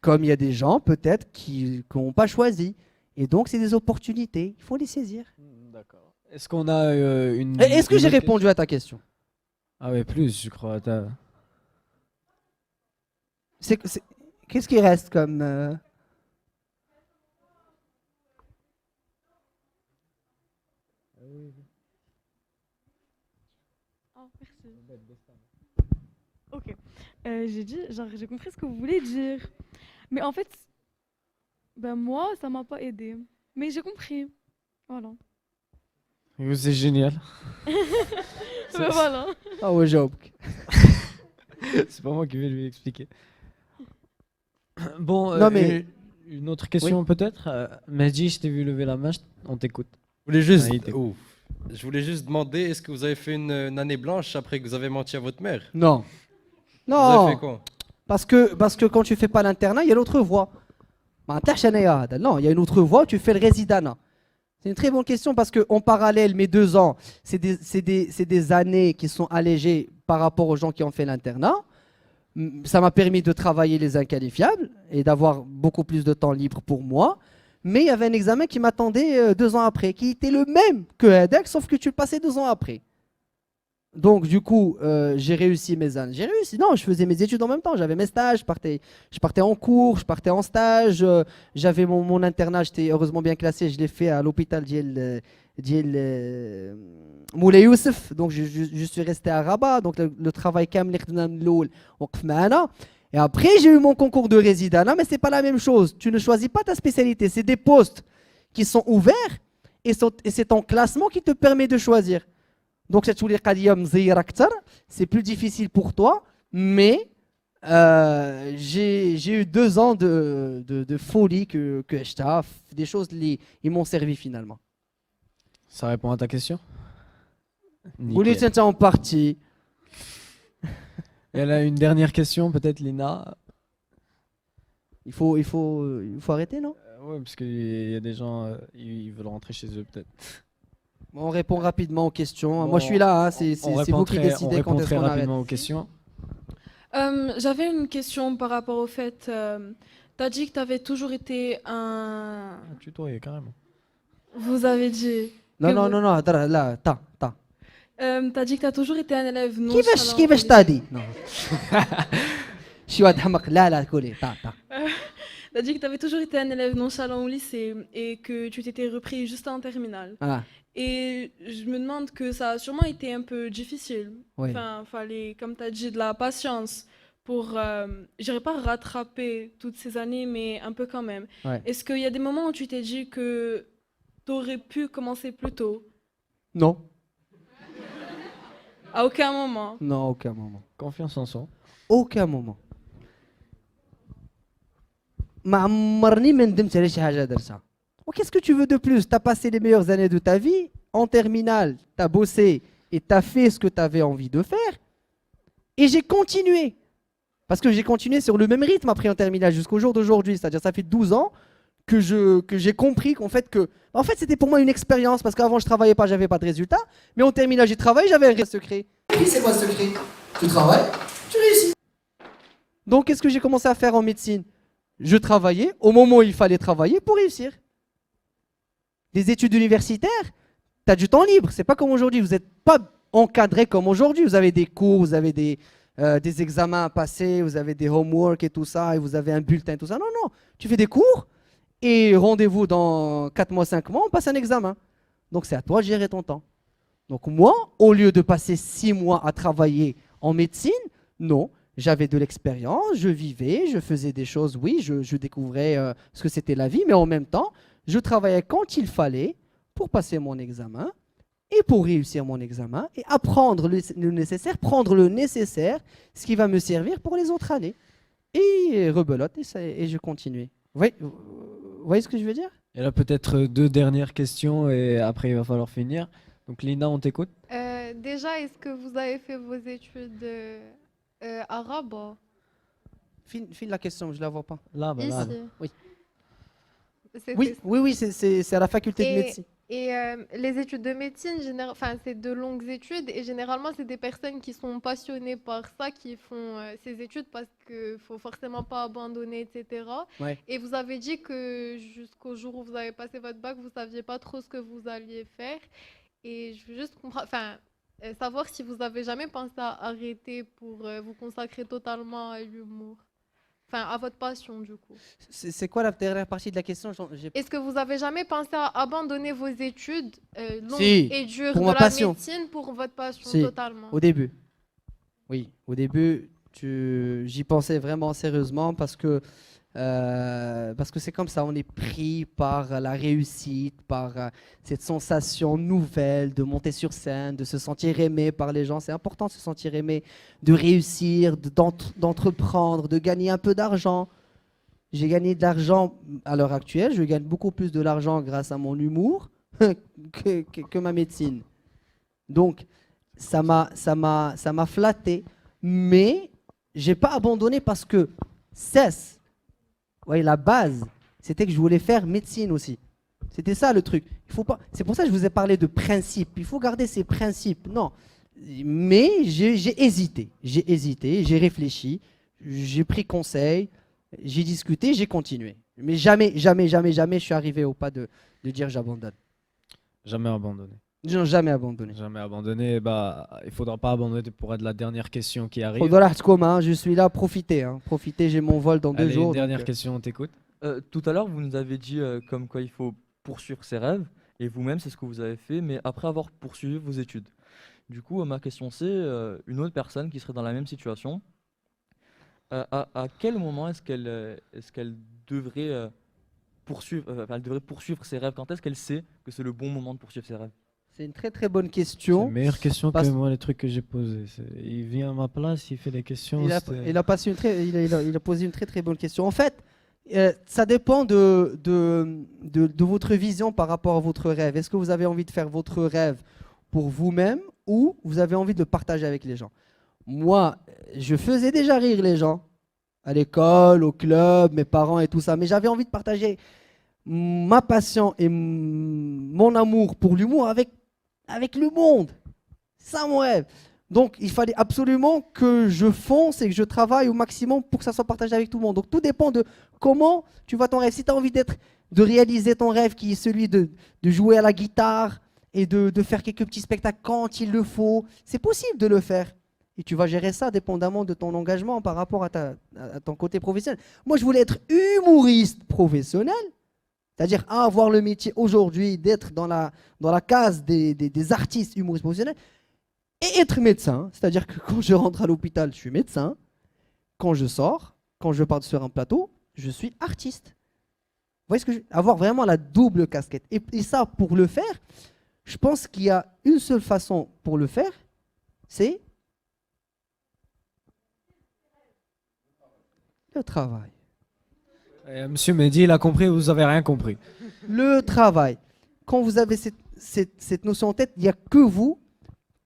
Comme il y a des gens peut-être qui n'ont pas choisi. Et donc, c'est des opportunités. Il faut les saisir. D'accord. Est-ce qu'on a une. Est-ce que une j'ai autre répondu à ta question? Ah ouais, plus, je crois. Qu'est-ce qui reste comme... Oh, merci. Ok. J'ai dit, genre, j'ai compris ce que vous voulez dire. Mais en fait, ben moi, ça m'a pas aidé. Mais j'ai compris. Voilà. C'est génial. Ben voilà. Ah ouais, j'ai C'est pas moi qui vais lui expliquer. Bon, Non, mais- une autre question peut-être. Mehdi, je t'ai vu lever la main, on t'écoute. Je voulais juste, Ah, il t'écoute. je voulais juste demander, est-ce que vous avez fait une année blanche après que vous avez menti à votre mère? Non. Vous avez Non. fait quoi? Parce que quand tu fais pas l'internat, il y a l'autre voie. Non, il y a une autre voie, tu fais le résidana. C'est une très bonne question parce qu'en parallèle, mes 2 ans, c'est des années qui sont allégées par rapport aux gens qui ont fait l'internat. Ça m'a permis de travailler les inqualifiables et d'avoir beaucoup plus de temps libre pour moi. Mais il y avait un examen qui m'attendait 2 ans après, qui était le même que EDEC, sauf que tu le passais 2 ans après. Donc, du coup, j'ai réussi mes années. J'ai réussi. Non, je faisais mes études en même temps. J'avais mes stages. Je partais en cours, je partais en stage. J'avais mon internat. J'étais heureusement bien classé. Je l'ai fait à l'hôpital Moulay Youssef. Donc, je suis resté à Rabat. Donc, le travail kamel et après, j'ai eu mon concours de résident. Mais c'est pas la même chose. Tu ne choisis pas ta spécialité. C'est des postes qui sont ouverts et c'est ton classement qui te permet de choisir. Donc, c'est plus difficile pour toi, mais j'ai eu 2 ans de folie que je taffe, des choses qui ils m'ont servi finalement. Ça répond à ta question? Vous les Nickel. tiens en partie. Elle a une dernière question, peut-être, Lina. Il faut arrêter, non? Ouais, parce qu'il y a des gens, ils veulent rentrer chez eux, peut-être. On répond rapidement aux questions. Bon, Moi, je suis là. Hein. C'est On vous répond qui très- on décidez répond quand est-ce très qu'on arrête. rapidement aux questions. J'avais une question par rapport au fait, t'as dit que t'avais toujours été un... Ah, tutoyer, carrément. Vous avez dit... Non, que non, vous- non, non. Là, ta. T'as dit que t'as toujours été un élève non كيفاش تادي؟ Non. شي واحد حمق. لا كولي ta. T'as dit que t'avais toujours été un élève nonchalant au lycée et que tu t'étais repris juste en terminale. Ah, Et je me demande que ça a sûrement été un peu difficile. oui. Enfin, fallait, comme t'as dit, de la patience pour, je dirais pas rattraper toutes ces années, mais un peu quand même. Ouais. Est-ce qu'il y a des moments où tu t'es dit que t'aurais pu commencer plus tôt? Non. À aucun moment. Non, aucun moment. Confiance en soi. aucun moment. ما عمرني ما ندمت على شي حاجه درتها. Qu'est-ce que tu veux de plus? Tu as passé les meilleures années de ta vie en terminale, tu as bossé et tu as fait ce que tu avais envie de faire. Et j'ai continué. Parce que j'ai continué sur le même rythme après en terminale jusqu'au jour d'aujourd'hui. C'est-à-dire ça fait 12 ans que j'ai compris qu'en fait, c'était pour moi une expérience. Parce qu'avant, je travaillais pas, j'avais pas de résultats. Mais en terminale, j'ai travaillé, j'avais un secret. C'est quoi ce secret? Tu travailles, tu réussis. Donc, qu'est-ce que j'ai commencé à faire en médecine? Je travaillais au moment où il fallait travailler pour réussir. Les études universitaires, tu as du temps libre. C'est pas comme aujourd'hui. Vous n'êtes pas encadré comme aujourd'hui. Vous avez des cours, vous avez des examens à passer, vous avez des homework et tout ça, et vous avez un bulletin, tout ça. Non, non. Tu fais des cours et rendez-vous dans 4 mois, 5 mois, on passe un examen. Donc, c'est à toi de gérer ton temps. Donc, moi, au lieu de passer 6 mois à travailler en médecine, non. J'avais de l'expérience, je vivais, je faisais des choses, oui, je découvrais ce que c'était la vie, mais en même temps, je travaillais quand il fallait pour passer mon examen et pour réussir mon examen et apprendre le nécessaire, prendre le nécessaire, ce qui va me servir pour les autres années. Et rebelote, et je continuais. Vous voyez ce que je veux dire? Elle a peut-être 2 dernières questions et après il va falloir finir. Donc Lina, on t'écoute. Déjà, est-ce que vous avez fait vos études à Rabat? Fin la question, je ne la vois pas. Là, bah, là. Ici. Oui. C'était- Oui, c'est à la faculté de Et médecine. Et les études de médecine, enfin, c'est de longues études et généralement, c'est des personnes qui sont passionnées par ça qui font ces études parce qu'il faut forcément pas abandonner, etc. Ouais. Et vous avez dit que jusqu'au jour où vous avez passé votre bac, vous saviez pas trop ce que vous alliez faire. Et je veux juste comprendre, enfin, savoir si vous avez jamais pensé à arrêter pour vous consacrer totalement à l'humour. Enfin, à votre passion, du coup. C'est quoi la dernière partie de la question? Est-ce que vous avez jamais pensé à abandonner vos études longues Si, et dures pour de ma la passion. médecine pour votre passion Si, totalement? au début. Oui, au début, j'y pensais vraiment sérieusement parce que c'est comme ça, on est pris par la réussite, par cette sensation nouvelle de monter sur scène, de se sentir aimé par les gens. C'est important de se sentir aimé, de réussir, d'entreprendre, de gagner un peu d'argent. J'ai gagné de l'argent à l'heure actuelle, je gagne beaucoup plus de l'argent grâce à mon humour que ma médecine. Donc, ça m'a flatté, mais j'ai pas abandonné parce que cesse. Ouais, la base, c'était que je voulais faire médecine aussi. C'était ça le truc. Il faut pas. C'est pour ça que je vous ai parlé de principes. Il faut garder ces principes. Non, mais j'ai hésité. J'ai hésité. J'ai réfléchi. J'ai pris conseil. J'ai discuté. J'ai continué. Mais jamais, jamais, jamais, jamais, je suis arrivé au pas de dire j'abandonne. Jamais abandonné. Je n'ai jamais abandonné. Jamais abandonné. Bah, il faudra pas abandonner pour être la dernière question qui arrive. Je suis là, profitez. Profitez, j'ai mon vol dans 2 Allez, jours. une dernière donc, question, on t'écoute. Tout à l'heure, vous nous avez dit comme quoi il faut poursuivre ses rêves, et vous-même, c'est ce que vous avez fait, mais après avoir poursuivi vos études. Du coup, ma question c'est, une autre personne qui serait dans la même situation, à quel moment est-ce qu'elle devrait, elle devrait poursuivre ses rêves? Quand est-ce qu'elle sait que c'est le bon moment de poursuivre ses rêves? C'est une très très bonne C'est question. une meilleure question Parce- que moi, les trucs que j'ai posés. Il vient à ma place, il fait des questions. Il a posé une très très bonne question. En fait, ça dépend de votre vision par rapport à votre rêve. Est-ce que vous avez envie de faire votre rêve pour vous-même ou vous avez envie de le partager avec les gens? Moi, je faisais déjà rire les gens à l'école, au club, mes parents et tout ça, mais j'avais envie de partager ma passion et mon amour pour l'humour avec le monde. C'est ça mon rêve. Donc, il fallait absolument que je fonce et que je travaille au maximum pour que ça soit partagé avec tout le monde. Donc, tout dépend de comment tu vois ton rêve. Si tu as envie de réaliser ton rêve qui est celui de jouer à la guitare et de faire quelques petits spectacles quand il le faut, c'est possible de le faire. Et tu vas gérer ça dépendamment de ton engagement par rapport à ton côté professionnel. Moi, je voulais être humoriste professionnel. C'est-à-dire avoir le métier aujourd'hui d'être dans la case des artistes humoristes professionnels et être médecin. C'est-à-dire que quand je rentre à l'hôpital, je suis médecin. Quand je sors, quand je pars sur un plateau, je suis artiste. Vous voyez ce que avoir vraiment la double casquette. Et ça, pour le faire, je pense qu'il y a une seule façon pour le faire, c'est le travail. Monsieur Mehdi, il a compris, vous avez rien compris. Le travail. Quand vous avez cette notion en tête, il n'y a que vous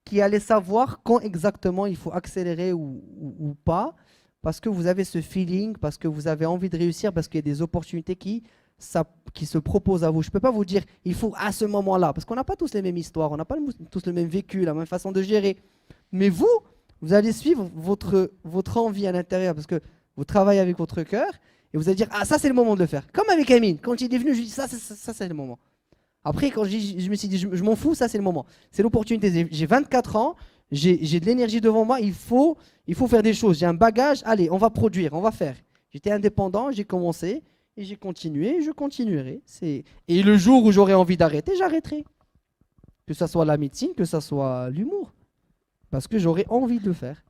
qui allez savoir quand exactement il faut accélérer ou pas, parce que vous avez ce feeling, parce que vous avez envie de réussir, parce qu'il y a des opportunités qui se proposent à vous. Je ne peux pas vous dire il faut à ce moment-là, parce qu'on n'a pas tous les mêmes histoires, on n'a pas tous le même vécu, la même façon de gérer. Mais vous allez suivre votre envie à l'intérieur, parce que vous travaillez avec votre cœur, et vous allez dire, ah ça c'est le moment de le faire. Comme avec Amine, quand il est venu, je lui ai dit, ça c'est le moment. Après, quand je me suis dit, je m'en fous, ça c'est le moment. C'est l'opportunité. J'ai 24 ans, j'ai de l'énergie devant moi, il faut faire des choses. J'ai un bagage, allez, on va produire, on va faire. J'étais indépendant, j'ai commencé, et j'ai continué, et je continuerai. Et le jour où j'aurai envie d'arrêter, j'arrêterai. Que ça soit la médecine, que ça soit l'humour. Parce que j'aurai envie de le faire.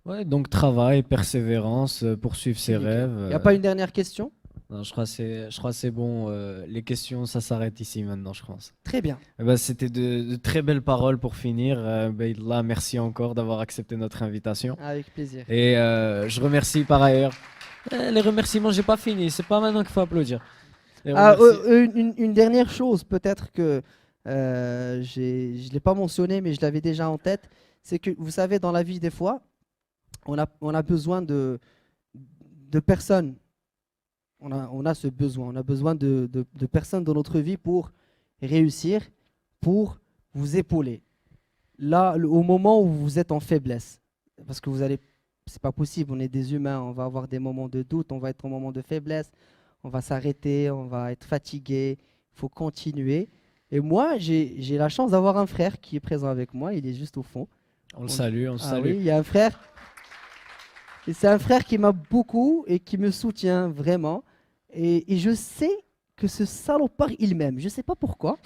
Ouais, donc travail, persévérance, poursuivre ses rêves. Il n'y a pas une dernière question? Non, je crois que c'est bon. Les questions, ça s'arrête ici maintenant, je pense. Très bien. Eh ben, c'était de très belles paroles pour finir. Là, merci encore d'avoir accepté notre invitation. Avec plaisir. Et je remercie par ailleurs. Les remerciements, j'ai pas fini. C'est pas maintenant qu'il faut applaudir. Les Une dernière chose, peut-être que je ne l'ai pas mentionné, mais je l'avais déjà en tête. C'est que, vous savez, dans la vie, des fois, on a besoin de personnes. On a ce besoin. On a besoin de personnes dans notre vie pour réussir pour vous épauler. Là, au moment où vous êtes en faiblesse, parce que vous allez, c'est pas possible, on est des humains, on va avoir des moments de doute, on va être en moment de faiblesse, on va s'arrêter, on va être fatigué, il faut continuer. Et moi, j'ai la chance d'avoir un frère qui est présent avec moi, il est juste au fond. On le salue, on le Ah salue. oui, il y a un frère. Et c'est un frère qui m'a beaucoup et qui me soutient vraiment. Et je sais que ce salopard, il m'aime. Je ne sais pas pourquoi.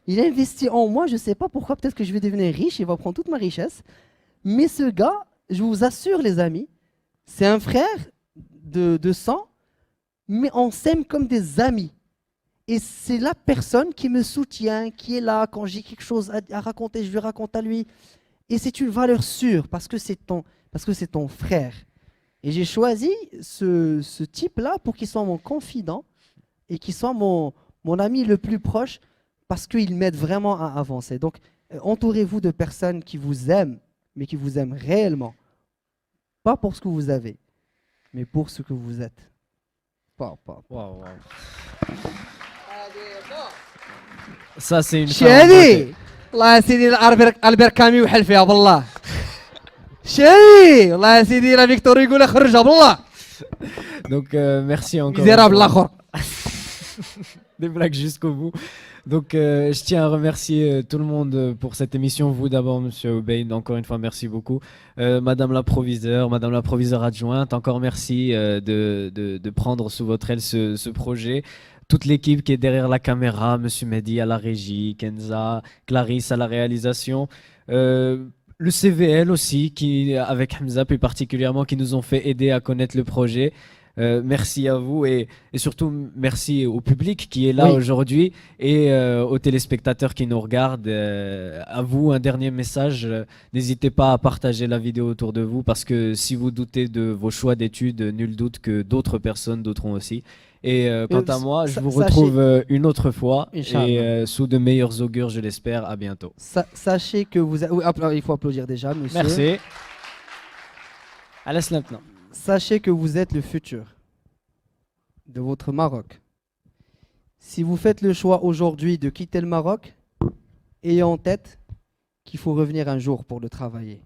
Il a investi en moi, je ne sais pas pourquoi. Peut-être que je vais devenir riche, il va prendre toute ma richesse. Mais ce gars, je vous assure les amis, c'est un frère de sang, mais on s'aime comme des amis. Et c'est la personne qui me soutient, qui est là quand j'ai quelque chose à raconter, je lui raconte à lui. Et c'est une valeur sûre parce que c'est ton frère. Et j'ai choisi ce type-là pour qu'il soit mon confident et qu'il soit mon ami le plus proche parce qu'il m'aide vraiment à avancer. Donc, entourez-vous de personnes qui vous aiment, mais qui vous aiment réellement. Pas pour ce que vous avez, mais pour ce que vous êtes. Waouh, waouh. Ça, c'est une شي femme en beauté. هادي الله يا سيدي البير كامي وحل فيها بالله شي هادي الله يا سيدي لا فيكتور يقول خرجها بالله Donc, merci encore. ميزيرابل الاخر Des blagues jusqu'au bout. Donc, je tiens à remercier tout le monde pour cette émission. Vous d'abord, Monsieur Obeid, encore une fois, merci beaucoup. Madame la proviseure adjointe, encore merci de prendre sous votre aile ce projet. Toute l'équipe qui est derrière la caméra, Monsieur Mehdi à la régie, Kenza, Clarisse à la réalisation. Le CVL aussi, qui, avec Hamza plus particulièrement, qui nous ont fait aider à connaître le projet. Merci à vous et surtout merci au public qui est là Oui. aujourd'hui et aux téléspectateurs qui nous regardent. À vous, un dernier message. N'hésitez pas à partager la vidéo autour de vous parce que si vous doutez de vos choix d'études, nul doute que d'autres personnes douteront aussi. Et quant à moi, je vous retrouve une autre fois et sous de meilleurs augures, je l'espère. À bientôt. Sachez que vous... il faut applaudir déjà, monsieur. Merci. À la maintenant. Sachez que vous êtes le futur de votre Maroc. Si vous faites le choix aujourd'hui de quitter le Maroc, ayez en tête qu'il faut revenir un jour pour le travailler.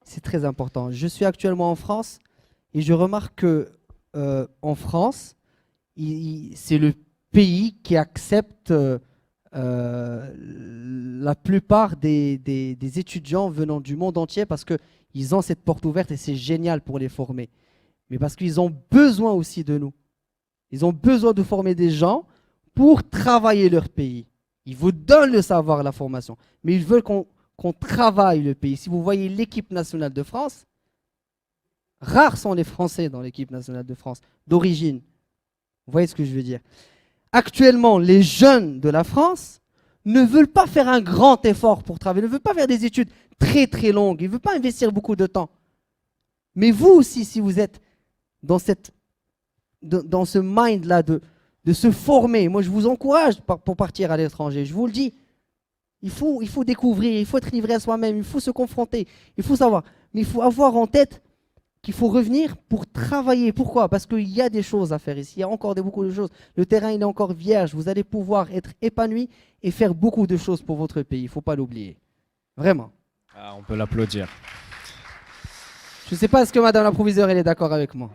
C'est très important. Je suis actuellement en France et je remarque que en France, c'est le pays qui accepte la plupart des étudiants venant du monde entier parce qu'ils ont cette porte ouverte et c'est génial pour les former. Mais parce qu'ils ont besoin aussi de nous. Ils ont besoin de former des gens pour travailler leur pays. Ils vous donnent le savoir, la formation. Mais ils veulent qu'on travaille le pays. Si vous voyez l'équipe nationale de France, rares sont les Français dans l'équipe nationale de France, d'origine. Vous voyez ce que je veux dire? Actuellement, les jeunes de la France ne veulent pas faire un grand effort pour travailler, ne veulent pas faire des études très très longues, ils ne veulent pas investir beaucoup de temps. Mais vous aussi, si vous êtes dans ce mind-là de se former, moi je vous encourage pour partir à l'étranger, je vous le dis, il faut découvrir, il faut être livré à soi-même, il faut se confronter, il faut savoir, mais il faut avoir en tête qu'il faut revenir pour travailler. Pourquoi? Parce qu'il y a des choses à faire ici, il y a encore beaucoup de choses. Le terrain il est encore vierge, vous allez pouvoir être épanoui et faire beaucoup de choses pour votre pays, il ne faut pas l'oublier. Vraiment. Ah, on peut l'applaudir. Je ne sais pas, est-ce que Madame la proviseure elle est d'accord avec moi?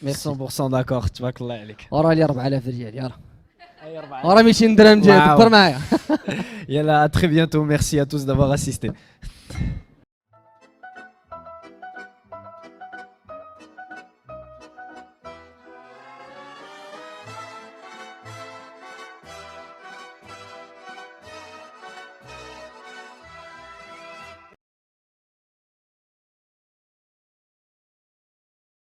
Merci. 100% d'accord, tu vas que là, Alec. ورا لي 4000 ريال يلا ورا 200 درهم جاي Waouh. دبر معايا Yalla, à très bientôt. Merci à tous d'avoir assisté.